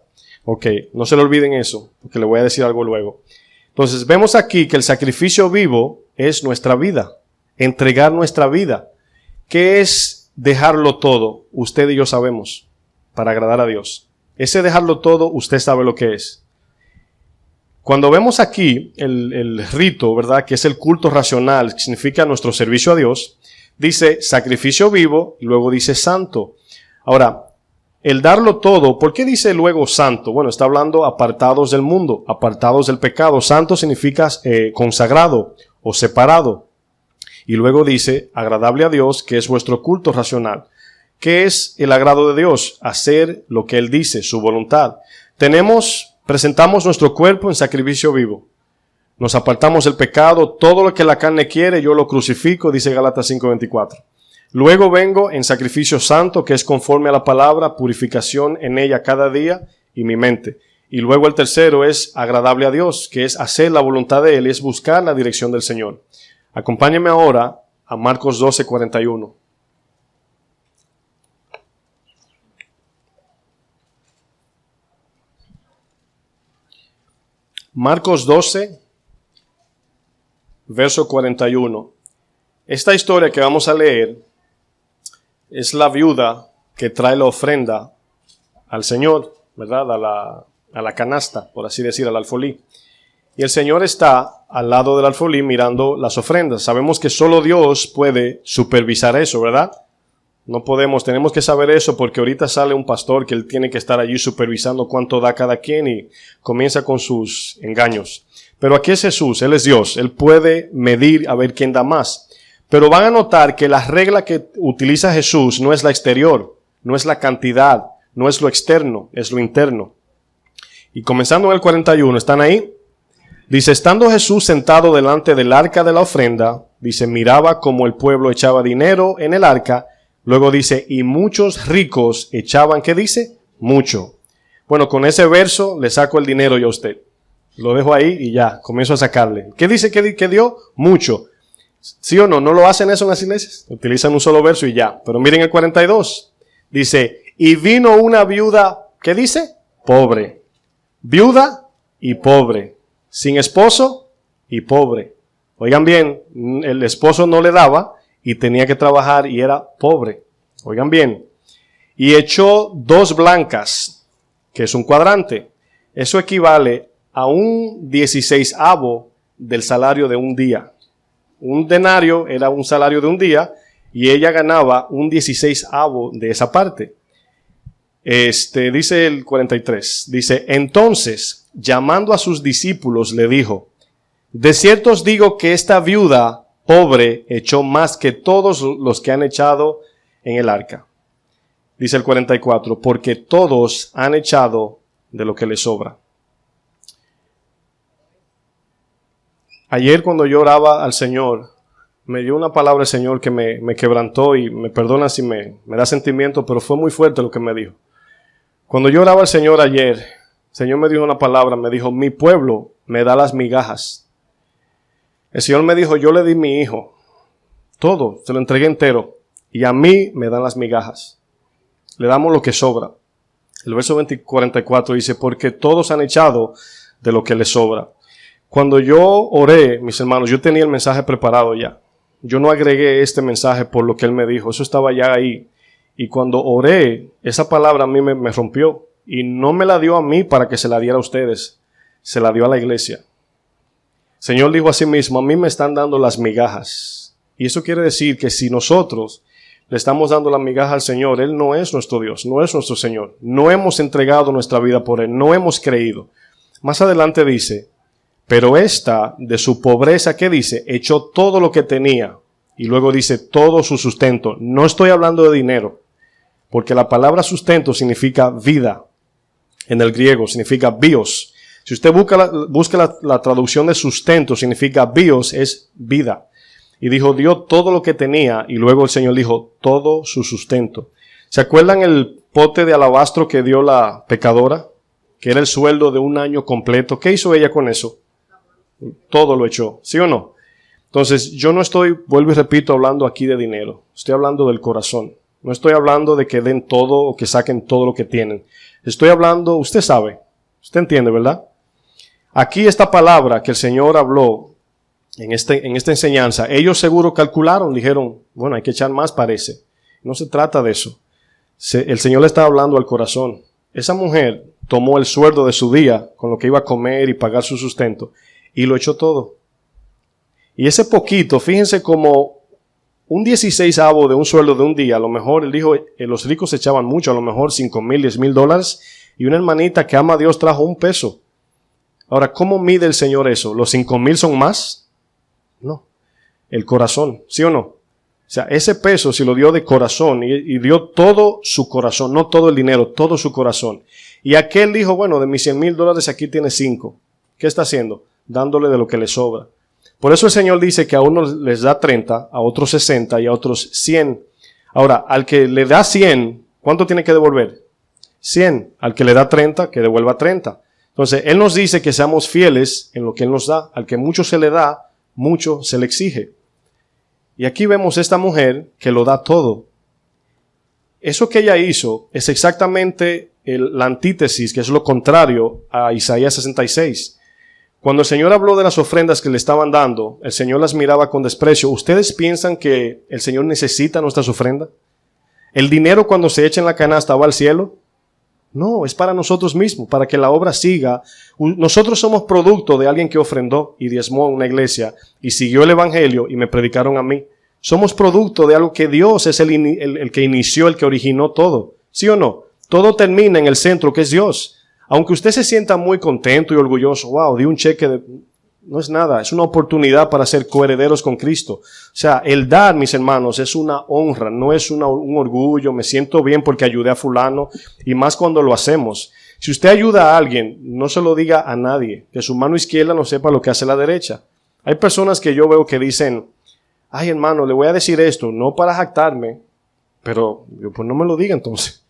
Ok, no se le olviden eso, porque le voy a decir algo luego. Entonces vemos aquí que el sacrificio vivo es nuestra vida, entregar nuestra vida. ¿Qué es dejarlo todo? Usted y yo sabemos, para agradar a Dios. Ese dejarlo todo, usted sabe lo que es. Cuando vemos aquí el rito, ¿verdad? Que es el culto racional, que significa nuestro servicio a Dios, dice sacrificio vivo y luego dice santo. Ahora, el darlo todo, ¿por qué dice luego santo? Bueno, está hablando apartados del mundo, apartados del pecado. Santo significa consagrado o separado. Y luego dice agradable a Dios, que es vuestro culto racional. ¿Qué es el agrado de Dios? Hacer lo que Él dice, su voluntad. Presentamos nuestro cuerpo en sacrificio vivo. Nos apartamos del pecado, todo lo que la carne quiere, yo lo crucifico, dice Gálatas 5:24. Luego vengo en sacrificio santo, que es conforme a la palabra, purificación en ella cada día y mi mente. Y luego el tercero es agradable a Dios, que es hacer la voluntad de Él, es buscar la dirección del Señor. Acompáñeme ahora a Marcos 12:41. Marcos 12, verso 41. Esta historia que vamos a leer es la viuda que trae la ofrenda al Señor, ¿verdad? A la canasta, por así decir, al alfolí. Y el Señor está al lado del alfolí mirando las ofrendas. Sabemos que solo Dios puede supervisar eso, ¿verdad? No podemos, tenemos que saber eso porque ahorita sale un pastor que él tiene que estar allí supervisando cuánto da cada quien y comienza con sus engaños. Pero aquí es Jesús, Él es Dios, Él puede medir a ver quién da más. Pero van a notar que la regla que utiliza Jesús no es la exterior, no es la cantidad, no es lo externo, es lo interno. Y comenzando en el 41, ¿están ahí? Dice, estando Jesús sentado delante del arca de la ofrenda, dice, miraba como el pueblo echaba dinero en el arca. Luego dice, y muchos ricos echaban, ¿qué dice? Mucho. Bueno, con ese verso le saco el dinero yo a usted. Lo dejo ahí y ya, comienzo a sacarle. ¿Qué dice que dio? Mucho. ¿Sí o no? ¿No lo hacen eso en las iglesias? Utilizan un solo verso y ya. Pero miren el 42. Dice, y vino una viuda, ¿qué dice? Pobre. Viuda y pobre. Sin esposo y pobre. Oigan bien, el esposo no le daba y tenía que trabajar y era pobre. Oigan bien. Y echó 2 blancas, que es un cuadrante. Eso equivale a un 16avo del salario de un día. Un denario era un salario de un día y ella ganaba un 16avo de esa parte. Dice el 43, dice, entonces, llamando a sus discípulos, le dijo, de cierto os digo que esta viuda pobre echó más que todos los que han echado en el arca. Dice el 44, porque todos han echado de lo que les sobra. Ayer cuando yo oraba al Señor, me dio una palabra el Señor que me quebrantó y me perdona si me da sentimiento, pero fue muy fuerte lo que me dijo. Cuando yo oraba al Señor ayer, el Señor me dijo una palabra, me dijo, mi pueblo me da las migajas. El Señor me dijo, yo le di mi hijo, todo, se lo entregué entero, y a mí me dan las migajas. Le damos lo que sobra. El verso 44 dice, porque todos han echado de lo que les sobra. Cuando yo oré, mis hermanos, yo tenía el mensaje preparado ya. Yo no agregué este mensaje por lo que Él me dijo, eso estaba ya ahí. Y cuando oré, esa palabra a mí me rompió. Y no me la dio a mí para que se la diera a ustedes, se la dio a la iglesia. El Señor dijo a sí mismo, a mí me están dando las migajas. Y eso quiere decir que si nosotros le estamos dando la migaja al Señor, Él no es nuestro Dios, no es nuestro Señor. No hemos entregado nuestra vida por Él, no hemos creído. Más adelante dice, pero esta de su pobreza, ¿qué dice? Echó todo lo que tenía. Y luego dice todo su sustento. No estoy hablando de dinero, porque la palabra sustento significa vida. En el griego significa bios. Si usted busca la traducción de sustento, significa bios, es vida. Y dijo, dio todo lo que tenía, y luego el Señor dijo, todo su sustento. ¿Se acuerdan el pote de alabastro que dio la pecadora, que era el sueldo de un año completo, ¿qué hizo ella con eso? Todo lo echó, ¿sí o no? Entonces, yo no estoy, vuelvo y repito, hablando aquí de dinero. Estoy hablando del corazón. No estoy hablando de que den todo o que saquen todo lo que tienen. Estoy hablando, usted sabe, usted entiende, ¿verdad? Aquí esta palabra que el Señor habló en esta enseñanza, ellos seguro calcularon, dijeron, bueno, hay que echar más, parece. No se trata de eso. El Señor le estaba hablando al corazón. Esa mujer tomó el sueldo de su día con lo que iba a comer y pagar su sustento y lo echó todo. Y ese poquito, fíjense como un 16avo de un sueldo de un día, a lo mejor él dijo, los ricos echaban mucho, a lo mejor $5,000, $10,000, y una hermanita que ama a Dios trajo $1. Ahora, ¿cómo mide el Señor eso? ¿Los 5,000 son más? No. El corazón, ¿sí o no? O sea, ese peso si lo dio de corazón y dio todo su corazón, no todo el dinero, todo su corazón. Y aquel dijo, bueno, de mis $100,000 aquí tiene 5. ¿Qué está haciendo? Dándole de lo que le sobra. Por eso el Señor dice que a unos les da 30, a otros 60 y a otros 100. Ahora, al que le da 100, ¿cuánto tiene que devolver? 100. Al que le da 30, que devuelva 30. Entonces, Él nos dice que seamos fieles en lo que Él nos da. Al que mucho se le da, mucho se le exige. Y aquí vemos esta mujer que lo da todo. Eso que ella hizo es exactamente la antítesis, que es lo contrario a Isaías 66. Cuando el Señor habló de las ofrendas que le estaban dando, el Señor las miraba con desprecio. ¿Ustedes piensan que el Señor necesita nuestras ofrendas? ¿El dinero cuando se echa en la canasta va al cielo? No, es para nosotros mismos, para que la obra siga. Nosotros somos producto de alguien que ofrendó y diezmó en una iglesia y siguió el evangelio y me predicaron a mí. Somos producto de algo que Dios es el que inició, el que originó todo. ¿Sí o no? Todo termina en el centro que es Dios. Aunque usted se sienta muy contento y orgulloso, wow, di un cheque no es nada, es una oportunidad para ser coherederos con Cristo. O sea, el dar, mis hermanos, es una honra, no es un orgullo, me siento bien porque ayudé a fulano, y más cuando lo hacemos. Si usted ayuda a alguien, no se lo diga a nadie, que su mano izquierda no sepa lo que hace la derecha. Hay personas que yo veo que dicen, ay hermano, le voy a decir esto, no para jactarme, pero pues no me lo diga entonces.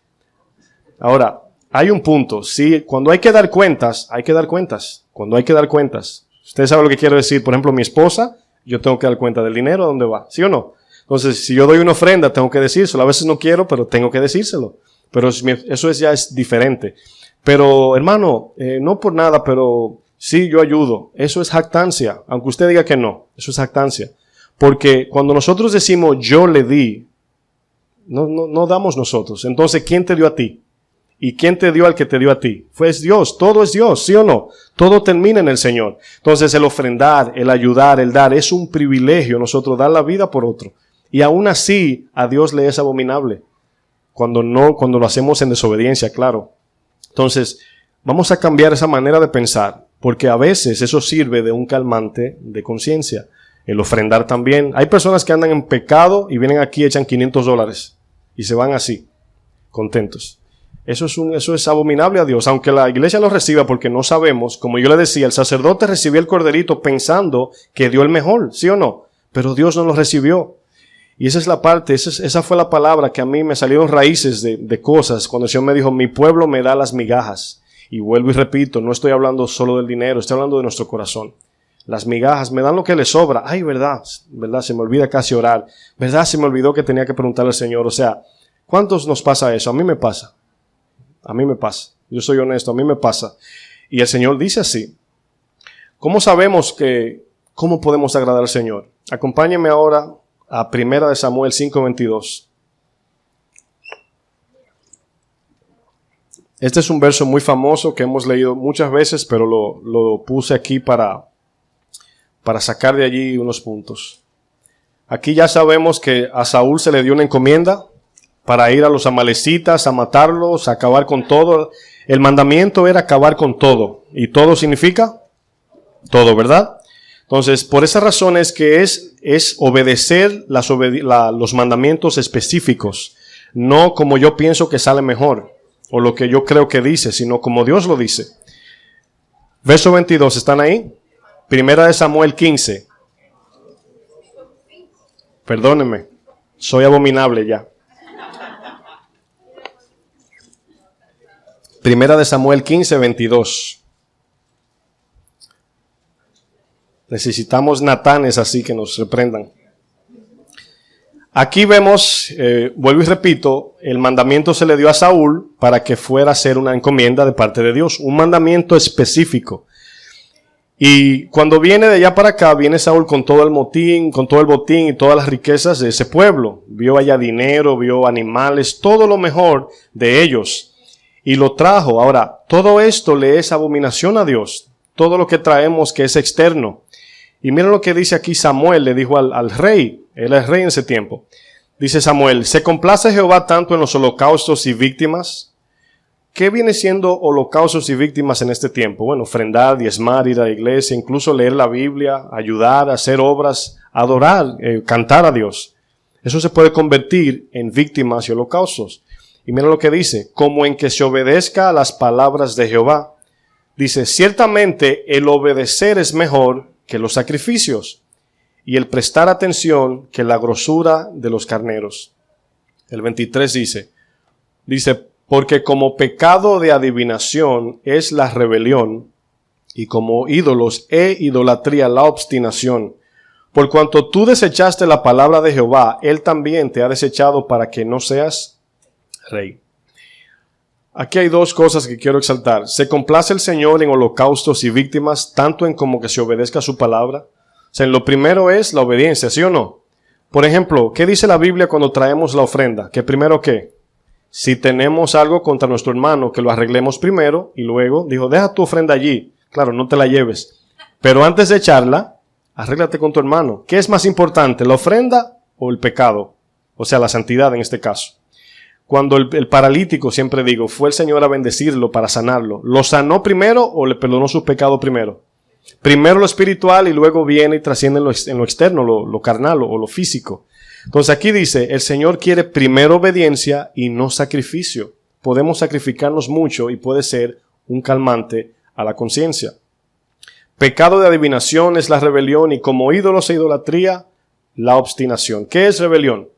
Ahora, hay un punto, sí, cuando hay que dar cuentas, hay que dar cuentas. Cuando hay que dar cuentas. Usted sabe lo que quiero decir. Por ejemplo, mi esposa, yo tengo que dar cuenta del dinero, ¿a dónde va? ¿Sí o no? Entonces, si yo doy una ofrenda, tengo que decírselo. A veces no quiero, pero tengo que decírselo. Pero eso ya es diferente. Pero, hermano, no por nada, pero sí, yo ayudo. Eso es jactancia. Aunque usted diga que no, eso es jactancia. Porque cuando nosotros decimos yo le di, no damos nosotros. Entonces, ¿quién te dio a ti? ¿Y quién te dio al que te dio a ti? Fue Dios, todo es Dios, ¿sí o no? Todo termina en el Señor. Entonces el ofrendar, el ayudar, el dar, es un privilegio nosotros dar la vida por otro. Y aún así a Dios le es abominable. Cuando lo hacemos en desobediencia, claro. Entonces vamos a cambiar esa manera de pensar, porque a veces eso sirve de un calmante de conciencia. El ofrendar también. Hay personas que andan en pecado y vienen aquí y echan $500 y se van así, contentos. Eso es abominable a Dios, aunque la iglesia lo reciba porque no sabemos. Como yo le decía, el sacerdote recibió el corderito pensando que dio el mejor, ¿sí o no? Pero Dios no lo recibió. Y esa es la parte, esa fue la palabra que a mí me salieron raíces de cosas cuando el Señor me dijo, mi pueblo me da las migajas. Y vuelvo y repito, no estoy hablando solo del dinero, estoy hablando de nuestro corazón. Las migajas me dan lo que les sobra. Ay, verdad, se me olvida casi orar. Verdad, se me olvidó que tenía que preguntarle al Señor. O sea, ¿cuántos nos pasa eso? A mí me pasa. A mí me pasa. Yo soy honesto, a mí me pasa. Y el Señor dice así. ¿Cómo sabemos cómo podemos agradar al Señor? Acompáñenme ahora a 1 Samuel 5:22. Este es un verso muy famoso que hemos leído muchas veces, pero lo puse aquí para sacar de allí unos puntos. Aquí ya sabemos que a Saúl se le dio una encomienda para ir a los amalecitas, a matarlos, a acabar con todo. El mandamiento era acabar con todo. ¿Y todo significa? Todo, ¿verdad? Entonces, por esa razón es que es obedecer los mandamientos específicos. No como yo pienso que sale mejor, o lo que yo creo que dice, sino como Dios lo dice. Verso 22, ¿están ahí? 1 Samuel 15. Perdónenme, soy abominable ya. Primera de Samuel 15:22. Necesitamos Natanes así que nos reprendan. Aquí vemos, vuelvo y repito, el mandamiento se le dio a Saúl para que fuera a hacer una encomienda de parte de Dios, un mandamiento específico. Y cuando viene de allá para acá, viene Saúl con todo el botín y todas las riquezas de ese pueblo. Vio allá dinero, vio animales, todo lo mejor de ellos. Y lo trajo. Ahora, todo esto le es abominación a Dios. Todo lo que traemos que es externo. Y miren lo que dice aquí Samuel, le dijo al rey. Él es rey en ese tiempo. Dice Samuel, ¿se complace Jehová tanto en los holocaustos y víctimas? ¿Qué viene siendo holocaustos y víctimas en este tiempo? Bueno, ofrendar, diezmar, ir a la iglesia, incluso leer la Biblia, ayudar, hacer obras, adorar, cantar a Dios. Eso se puede convertir en víctimas y holocaustos. Y mira lo que dice, como en que se obedezca a las palabras de Jehová. Dice, ciertamente el obedecer es mejor que los sacrificios y el prestar atención que la grosura de los carneros. El 23 dice, porque como pecado de adivinación es la rebelión, y como ídolos e idolatría la obstinación. Por cuanto tú desechaste la palabra de Jehová, Él también te ha desechado para que no seas rey. Aquí hay dos cosas que quiero exaltar. ¿Se complace el Señor en holocaustos y víctimas, tanto en como que se obedezca a su palabra? O sea, en lo primero es la obediencia, ¿sí o no? Por ejemplo, ¿qué dice la Biblia cuando traemos la ofrenda? ¿Que primero qué? Si tenemos algo contra nuestro hermano, que lo arreglemos primero y luego, dijo, deja tu ofrenda allí. Claro, no te la lleves. Pero antes de echarla, arréglate con tu hermano. ¿Qué es más importante, la ofrenda o el pecado? O sea, la santidad en este caso. Cuando el paralítico, siempre digo, fue el Señor a bendecirlo para sanarlo. ¿Lo sanó primero o le perdonó sus pecados primero? Primero lo espiritual y luego viene y trasciende en lo externo, lo carnal o lo físico. Entonces aquí dice, el Señor quiere primero obediencia y no sacrificio. Podemos sacrificarnos mucho y puede ser un calmante a la conciencia. Pecado de adivinación es la rebelión y como ídolos e idolatría, la obstinación. ¿Qué es rebelión?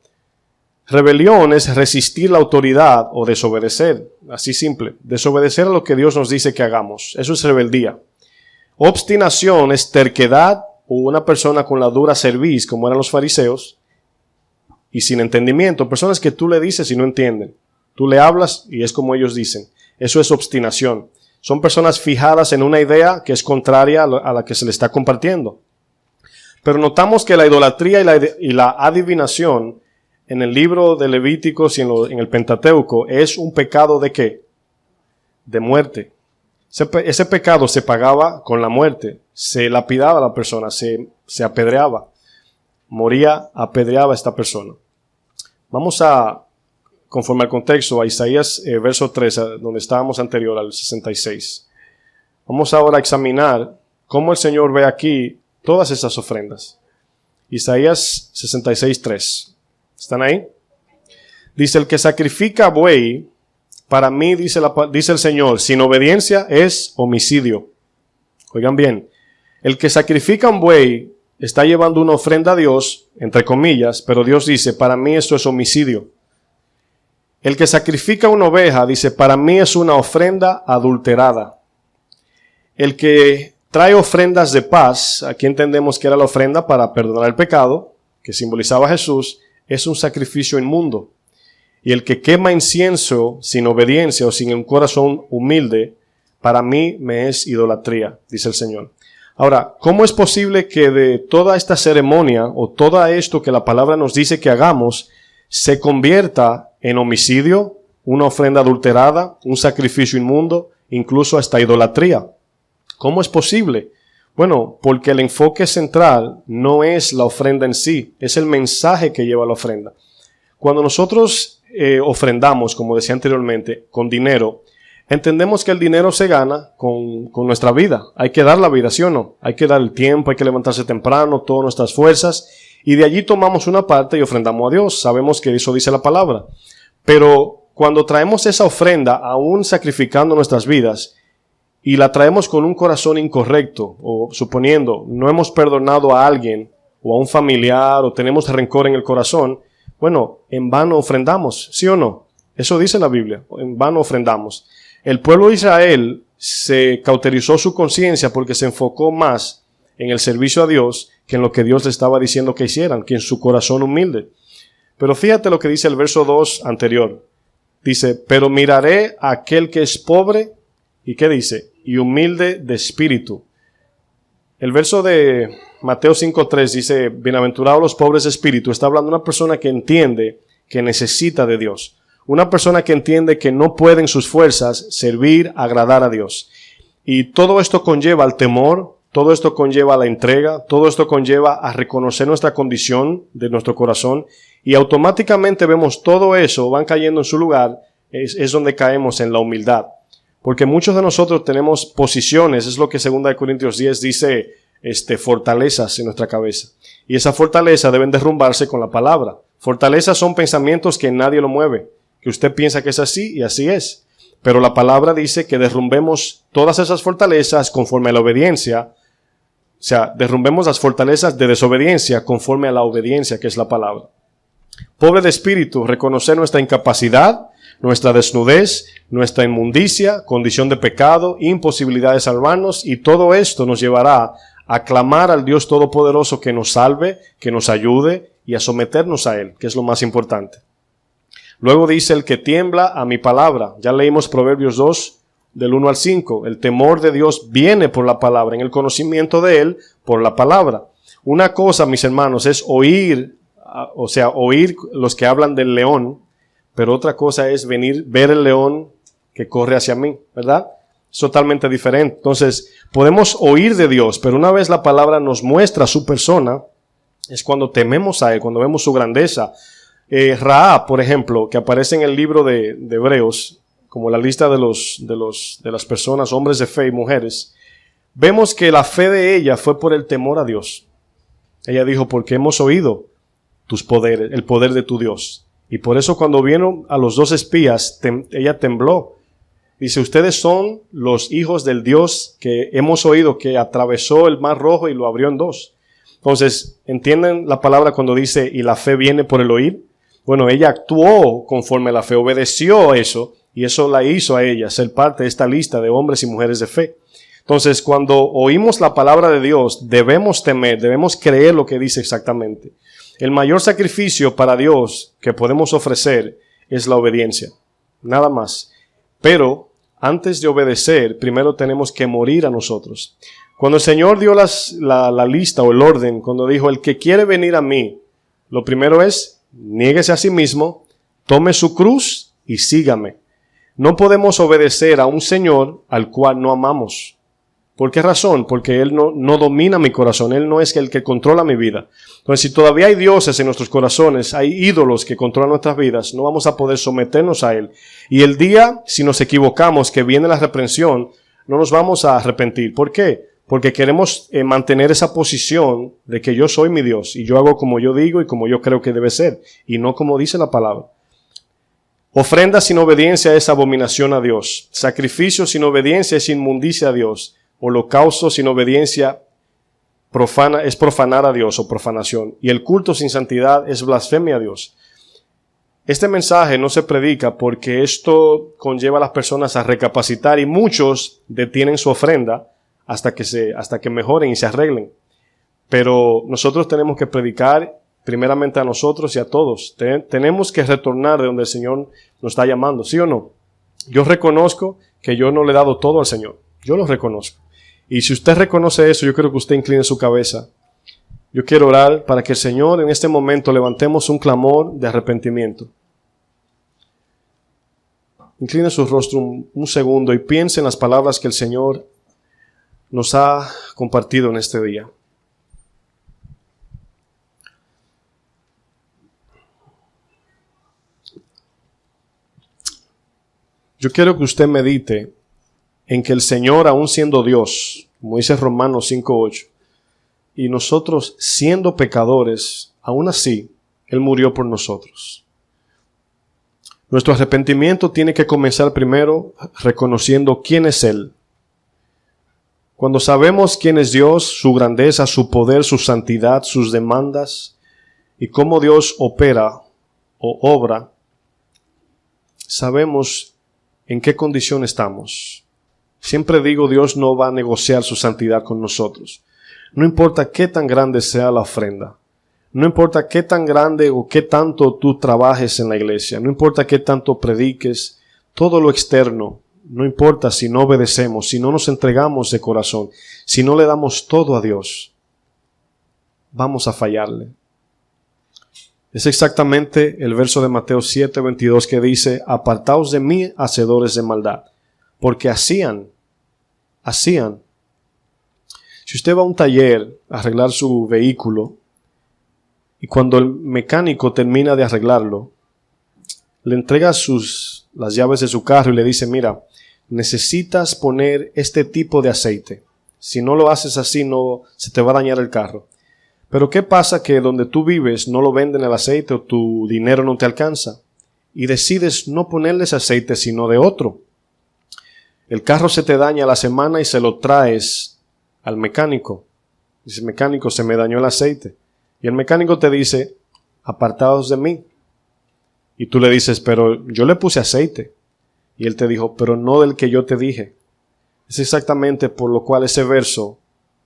Rebelión es resistir la autoridad o desobedecer. Así simple. Desobedecer a lo que Dios nos dice que hagamos. Eso es rebeldía. Obstinación es terquedad o una persona con la dura cerviz, como eran los fariseos, y sin entendimiento, personas que tú le dices y no entienden. Tú le hablas y es como ellos dicen. Eso es obstinación. Son personas fijadas en una idea que es contraria a la que se le está compartiendo. Pero notamos que la idolatría y la adivinación en el libro de Levíticos y en el Pentateuco es un pecado ¿de qué? De muerte. Ese pecado se pagaba con la muerte. Se lapidaba a la persona, se apedreaba. Moría, apedreaba a esta persona. Vamos a, conforme al contexto, a Isaías verso 3, donde estábamos anterior, al 66. Vamos ahora a examinar cómo el Señor ve aquí todas esas ofrendas. Isaías 66, 3. ¿Están ahí? Dice, el que sacrifica buey, para mí, dice el Señor, sin obediencia es homicidio. Oigan bien, el que sacrifica un buey está llevando una ofrenda a Dios, entre comillas, pero Dios dice, para mí esto es homicidio. El que sacrifica una oveja, dice, para mí es una ofrenda adulterada. El que trae ofrendas de paz, aquí entendemos que era la ofrenda para perdonar el pecado, que simbolizaba a Jesús, es un sacrificio inmundo. Y el que quema incienso sin obediencia o sin un corazón humilde, para mí me es idolatría, dice el Señor. Ahora, ¿cómo es posible que de toda esta ceremonia o todo esto que la palabra nos dice que hagamos se convierta en homicidio, una ofrenda adulterada, un sacrificio inmundo, incluso hasta idolatría? ¿Cómo es posible? Bueno, porque el enfoque central no es la ofrenda en sí, es el mensaje que lleva la ofrenda. Cuando nosotros ofrendamos, como decía anteriormente, con dinero, entendemos que el dinero se gana con nuestra vida. Hay que dar la vida, ¿sí o no? Hay que dar el tiempo, hay que levantarse temprano, todas nuestras fuerzas. Y de allí tomamos una parte y ofrendamos a Dios. Sabemos que eso dice la palabra. Pero cuando traemos esa ofrenda, aún sacrificando nuestras vidas, y la traemos con un corazón incorrecto, o suponiendo no hemos perdonado a alguien, o a un familiar, o tenemos rencor en el corazón, bueno, en vano ofrendamos, ¿sí o no? Eso dice la Biblia, en vano ofrendamos. El pueblo de Israel se cauterizó su conciencia porque se enfocó más en el servicio a Dios que en lo que Dios le estaba diciendo que hicieran, que en su corazón humilde. Pero fíjate lo que dice el verso 2 anterior. Dice, pero miraré a aquel que es pobre, ¿y qué dice? Y humilde de espíritu. El verso de Mateo 5:3 dice, bienaventurados los pobres de espíritu. Está hablando de una persona que entiende que necesita de Dios. Una persona que entiende que no puede en sus fuerzas servir, agradar a Dios. Y todo esto conlleva al temor, todo esto conlleva a la entrega, todo esto conlleva a reconocer nuestra condición de nuestro corazón. Y automáticamente vemos todo eso, van cayendo en su lugar, es donde caemos en la humildad. Porque muchos de nosotros tenemos posiciones, es lo que 2 Corintios 10 dice, fortalezas en nuestra cabeza. Y esa fortaleza deben derrumbarse con la palabra. Fortalezas son pensamientos que nadie lo mueve, que usted piensa que es así y así es. Pero la palabra dice que derrumbemos todas esas fortalezas conforme a la obediencia. O sea, derrumbemos las fortalezas de desobediencia conforme a la obediencia que es la palabra. Pobre de espíritu, reconocer nuestra incapacidad, nuestra desnudez, nuestra inmundicia, condición de pecado, imposibilidad de salvarnos, y todo esto nos llevará a clamar al Dios Todopoderoso que nos salve, que nos ayude y a someternos a Él, que es lo más importante. Luego dice, el que tiembla a mi palabra. Ya leímos Proverbios 2, del 1 al 5. El temor de Dios viene por la palabra, en el conocimiento de Él por la palabra. Una cosa, mis hermanos, es oír los que hablan del león, pero otra cosa es ver el león que corre hacia mí, ¿verdad? Es totalmente diferente. Entonces, podemos oír de Dios, pero una vez la palabra nos muestra su persona, es cuando tememos a Él, cuando vemos su grandeza. Rahab, por ejemplo, que aparece en el libro de Hebreos, como la lista de las personas, hombres de fe y mujeres, vemos que la fe de ella fue por el temor a Dios. Ella dijo, porque hemos oído tus poderes, el poder de tu Dios. Y por eso cuando vieron a los dos espías, ella tembló. Dice, ustedes son los hijos del Dios que hemos oído que atravesó el mar rojo y lo abrió en dos. Entonces, ¿entienden la palabra cuando dice, y la fe viene por el oír? Bueno, ella actuó conforme a la fe, obedeció eso, y eso la hizo a ella ser parte de esta lista de hombres y mujeres de fe. Entonces, cuando oímos la palabra de Dios, debemos temer, debemos creer lo que dice exactamente. El mayor sacrificio para Dios que podemos ofrecer es la obediencia, nada más. Pero antes de obedecer, primero tenemos que morir a nosotros. Cuando el Señor dio la lista o el orden, cuando dijo, el que quiere venir a mí, lo primero es, niéguese a sí mismo, tome su cruz y sígame. No podemos obedecer a un Señor al cual no amamos. ¿Por qué razón? Porque Él no domina mi corazón. Él no es el que controla mi vida. Entonces, si todavía hay dioses en nuestros corazones, hay ídolos que controlan nuestras vidas, no vamos a poder someternos a Él. Y el día, si nos equivocamos, que viene la reprensión, no nos vamos a arrepentir. ¿Por qué? Porque queremos mantener esa posición de que yo soy mi Dios y yo hago como yo digo y como yo creo que debe ser, y no como dice la palabra. Ofrenda sin obediencia es abominación a Dios. Sacrificio sin obediencia es inmundicia a Dios. Holocausto sin obediencia es profanar a Dios o profanación. Y el culto sin santidad es blasfemia a Dios. Este mensaje no se predica porque esto conlleva a las personas a recapacitar y muchos detienen su ofrenda hasta que mejoren y se arreglen. Pero nosotros tenemos que predicar primeramente a nosotros y a todos. Tenemos que retornar de donde el Señor nos está llamando, ¿sí o no? Yo reconozco que yo no le he dado todo al Señor. Yo lo reconozco. Y si usted reconoce eso, yo quiero que usted incline su cabeza. Yo quiero orar para que el Señor en este momento levantemos un clamor de arrepentimiento. Incline su rostro un segundo y piense en las palabras que el Señor nos ha compartido en este día. Yo quiero que usted medite en que el Señor, aún siendo Dios, como dice Romanos 5:8, y nosotros siendo pecadores, aún así, Él murió por nosotros. Nuestro arrepentimiento tiene que comenzar primero reconociendo quién es Él. Cuando sabemos quién es Dios, su grandeza, su poder, su santidad, sus demandas, y cómo Dios opera o obra, sabemos ¿En qué condición estamos? Siempre digo, Dios no va a negociar su santidad con nosotros. No importa qué tan grande sea la ofrenda. No importa qué tan grande o qué tanto tú trabajes en la iglesia. No importa qué tanto prediques. Todo lo externo. No importa si no obedecemos, si no nos entregamos de corazón, si no le damos todo a Dios. Vamos a fallarle. Es exactamente el verso de Mateo 7:22 que dice: apartaos de mí, hacedores de maldad, porque hacían. Si usted va a un taller a arreglar su vehículo y cuando el mecánico termina de arreglarlo, le entrega las llaves de su carro y le dice: mira, necesitas poner este tipo de aceite. Si no lo haces así, no se te va a dañar el carro. Pero ¿qué pasa? Que donde tú vives no lo venden el aceite o tu dinero no te alcanza y decides no ponerles aceite sino de otro. El carro se te daña a la semana y se lo traes al mecánico. Dice: mecánico, se me dañó el aceite. Y el mecánico te dice: apartaos de mí. Y tú le dices: pero yo le puse aceite. Y él te dijo: pero no del que yo te dije. Es exactamente por lo cual ese verso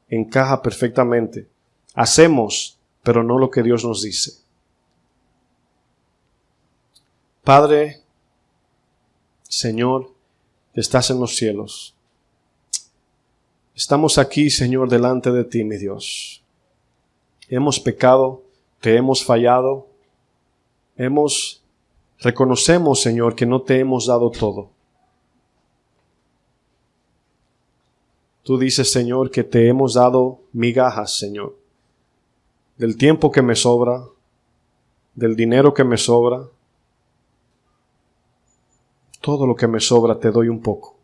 encaja perfectamente. Hacemos, pero no lo que Dios nos dice. Padre, Señor, que estás en los cielos. Estamos aquí, Señor, delante de ti, mi Dios. Hemos pecado, te hemos fallado. Reconocemos, Señor, que no te hemos dado todo. Tú dices, Señor, que te hemos dado migajas, Señor. Del tiempo que me sobra, del dinero que me sobra, todo lo que me sobra te doy un poco.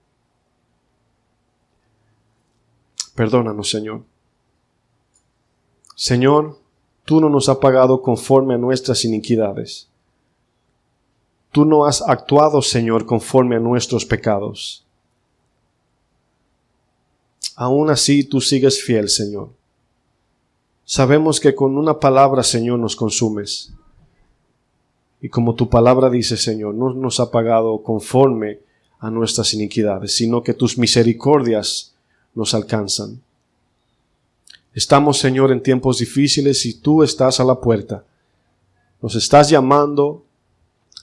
Perdónanos, Señor. Señor, tú no nos has pagado conforme a nuestras iniquidades. Tú no has actuado, Señor, conforme a nuestros pecados. Aún así, tú sigues fiel, Señor. Sabemos que con una palabra, Señor, nos consumes. Y como tu palabra dice, Señor, no nos ha pagado conforme a nuestras iniquidades, sino que tus misericordias nos alcanzan. Estamos, Señor, en tiempos difíciles y tú estás a la puerta. Nos estás llamando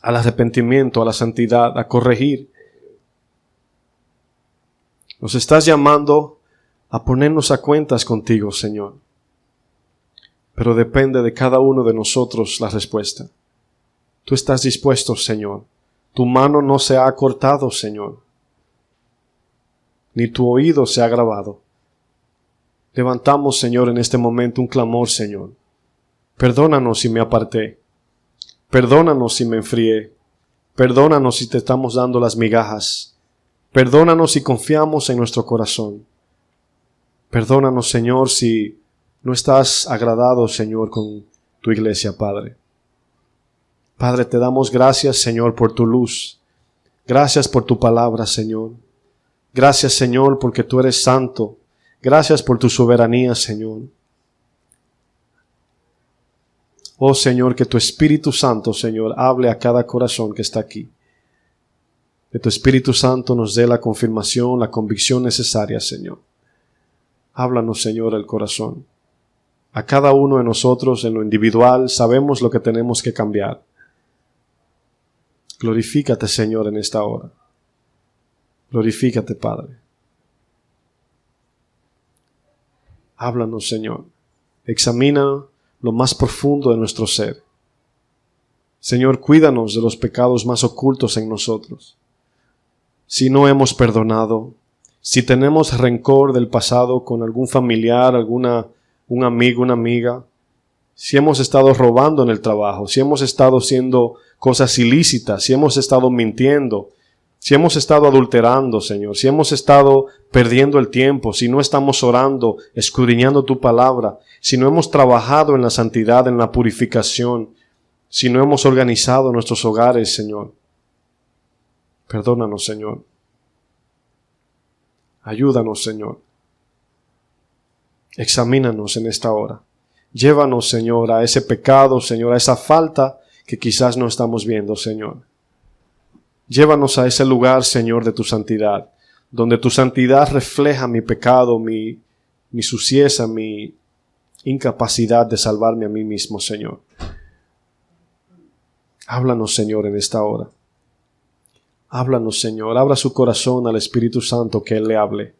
al arrepentimiento, a la santidad, a corregir. Nos estás llamando a ponernos a cuentas contigo, Señor. Pero depende de cada uno de nosotros la respuesta. Tú estás dispuesto, Señor. Tu mano no se ha cortado, Señor. Ni tu oído se ha agravado. Levantamos, Señor, en este momento un clamor, Señor. Perdónanos si me aparté. Perdónanos si me enfrié. Perdónanos si te estamos dando las migajas. Perdónanos si confiamos en nuestro corazón. Perdónanos, Señor, si no estás agradado, Señor, con tu iglesia, Padre. Padre, te damos gracias, Señor, por tu luz. Gracias por tu palabra, Señor. Gracias, Señor, porque tú eres santo. Gracias por tu soberanía, Señor. Oh, Señor, que tu Espíritu Santo, Señor, hable a cada corazón que está aquí. Que tu Espíritu Santo nos dé la confirmación, la convicción necesaria, Señor. Háblanos, Señor, el corazón. A cada uno de nosotros, en lo individual, sabemos lo que tenemos que cambiar. Glorifícate, Señor, en esta hora. Glorifícate, Padre. Háblanos, Señor. Examina lo más profundo de nuestro ser. Señor, cuídanos de los pecados más ocultos en nosotros. Si no hemos perdonado, si tenemos rencor del pasado con algún familiar, un amigo, una amiga, si hemos estado robando en el trabajo, si hemos estado haciendo cosas ilícitas, si hemos estado mintiendo, si hemos estado adulterando, Señor, si hemos estado perdiendo el tiempo, si no estamos orando, escudriñando tu palabra, si no hemos trabajado en la santidad, en la purificación, si no hemos organizado nuestros hogares, Señor, perdónanos, Señor. Ayúdanos, Señor. Examínanos en esta hora. Llévanos, Señor, a ese pecado, Señor, a esa falta que quizás no estamos viendo, Señor. Llévanos a ese lugar, Señor, de tu santidad, donde tu santidad refleja mi pecado, mi suciedad, mi incapacidad de salvarme a mí mismo, Señor. Háblanos, Señor, en esta hora. Háblanos, Señor. Abra su corazón al Espíritu Santo, que Él le hable.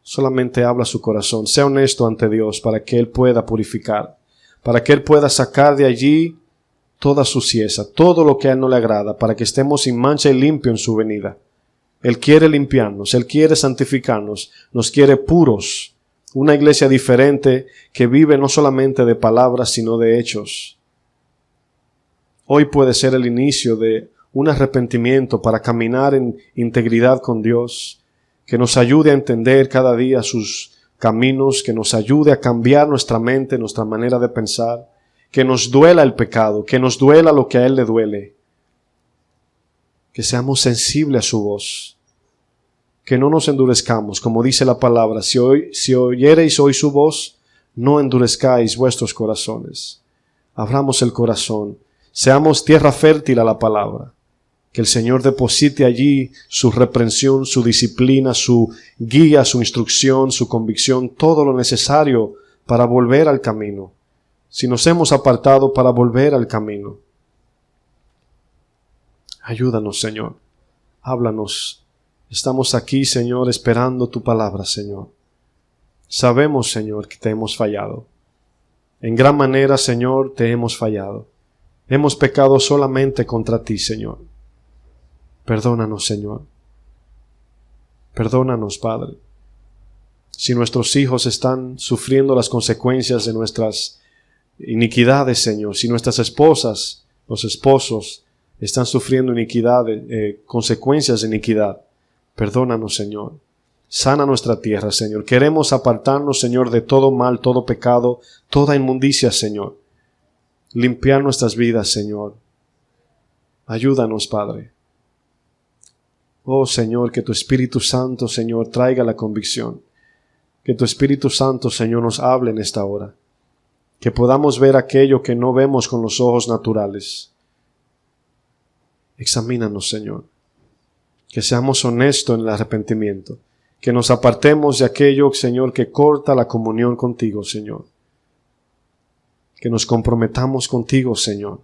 Solamente habla su corazón. Sea honesto ante Dios para que Él pueda purificar, para que Él pueda sacar de allí toda suciedad, todo lo que a Él no le agrada, para que estemos sin mancha y limpio en su venida. Él quiere limpiarnos, Él quiere santificarnos, nos quiere puros. Una iglesia diferente que vive no solamente de palabras, sino de hechos. Hoy puede ser el inicio de un arrepentimiento para caminar en integridad con Dios, que nos ayude a entender cada día sus caminos, que nos ayude a cambiar nuestra mente, nuestra manera de pensar, que nos duela el pecado, que nos duela lo que a Él le duele, que seamos sensibles a su voz, que no nos endurezcamos, como dice la palabra, si oyereis hoy su voz, no endurezcáis vuestros corazones. Abramos el corazón, seamos tierra fértil a la palabra, que el Señor deposite allí su reprensión, su disciplina, su guía, su instrucción, su convicción, todo lo necesario para volver al camino. Si nos hemos apartado, para volver al camino. Ayúdanos, Señor. Háblanos. Estamos aquí, Señor, esperando tu palabra, Señor. Sabemos, Señor, que te hemos fallado. En gran manera, Señor, te hemos fallado. Hemos pecado solamente contra ti, Señor. Perdónanos, Señor. Perdónanos, Padre. Si nuestros hijos están sufriendo las consecuencias de nuestras iniquidades, Señor, si nuestras esposas, los esposos, están sufriendo iniquidad, consecuencias de iniquidad, perdónanos, Señor. Sana nuestra tierra, Señor. Queremos apartarnos, Señor, de todo mal, todo pecado, toda inmundicia, Señor. Limpiar nuestras vidas, Señor. Ayúdanos, Padre. Oh, Señor, que tu Espíritu Santo, Señor, traiga la convicción. Que tu Espíritu Santo, Señor, nos hable en esta hora. Que podamos ver aquello que no vemos con los ojos naturales. Examínanos, Señor. Que seamos honestos en el arrepentimiento. Que nos apartemos de aquello, Señor, que corta la comunión contigo, Señor. Que nos comprometamos contigo, Señor.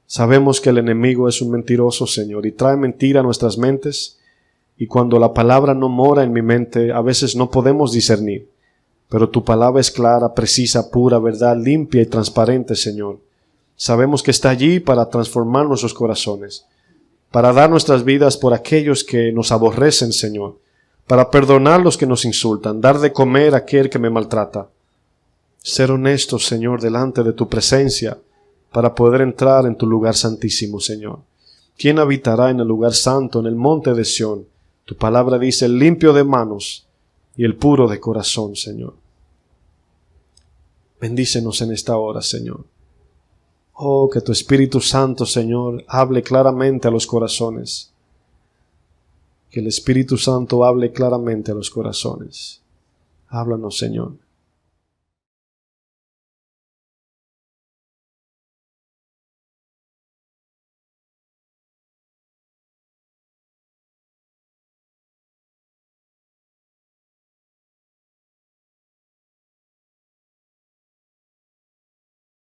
Sabemos que el enemigo es un mentiroso, Señor, y trae mentira a nuestras mentes. Y cuando la palabra no mora en mi mente, a veces no podemos discernir. Pero tu palabra es clara, precisa, pura, verdad, limpia y transparente, Señor. Sabemos que está allí para transformar nuestros corazones, para dar nuestras vidas por aquellos que nos aborrecen, Señor, para perdonar los que nos insultan, dar de comer a aquel que me maltrata. Ser honestos, Señor, delante de tu presencia, para poder entrar en tu lugar santísimo, Señor. ¿Quién habitará en el lugar santo, en el monte de Sión? Tu palabra dice, el limpio de manos y el puro de corazón, Señor. Bendícenos en esta hora, Señor. Oh, que tu Espíritu Santo, Señor, hable claramente a los corazones. Que el Espíritu Santo hable claramente a los corazones. Háblanos, Señor.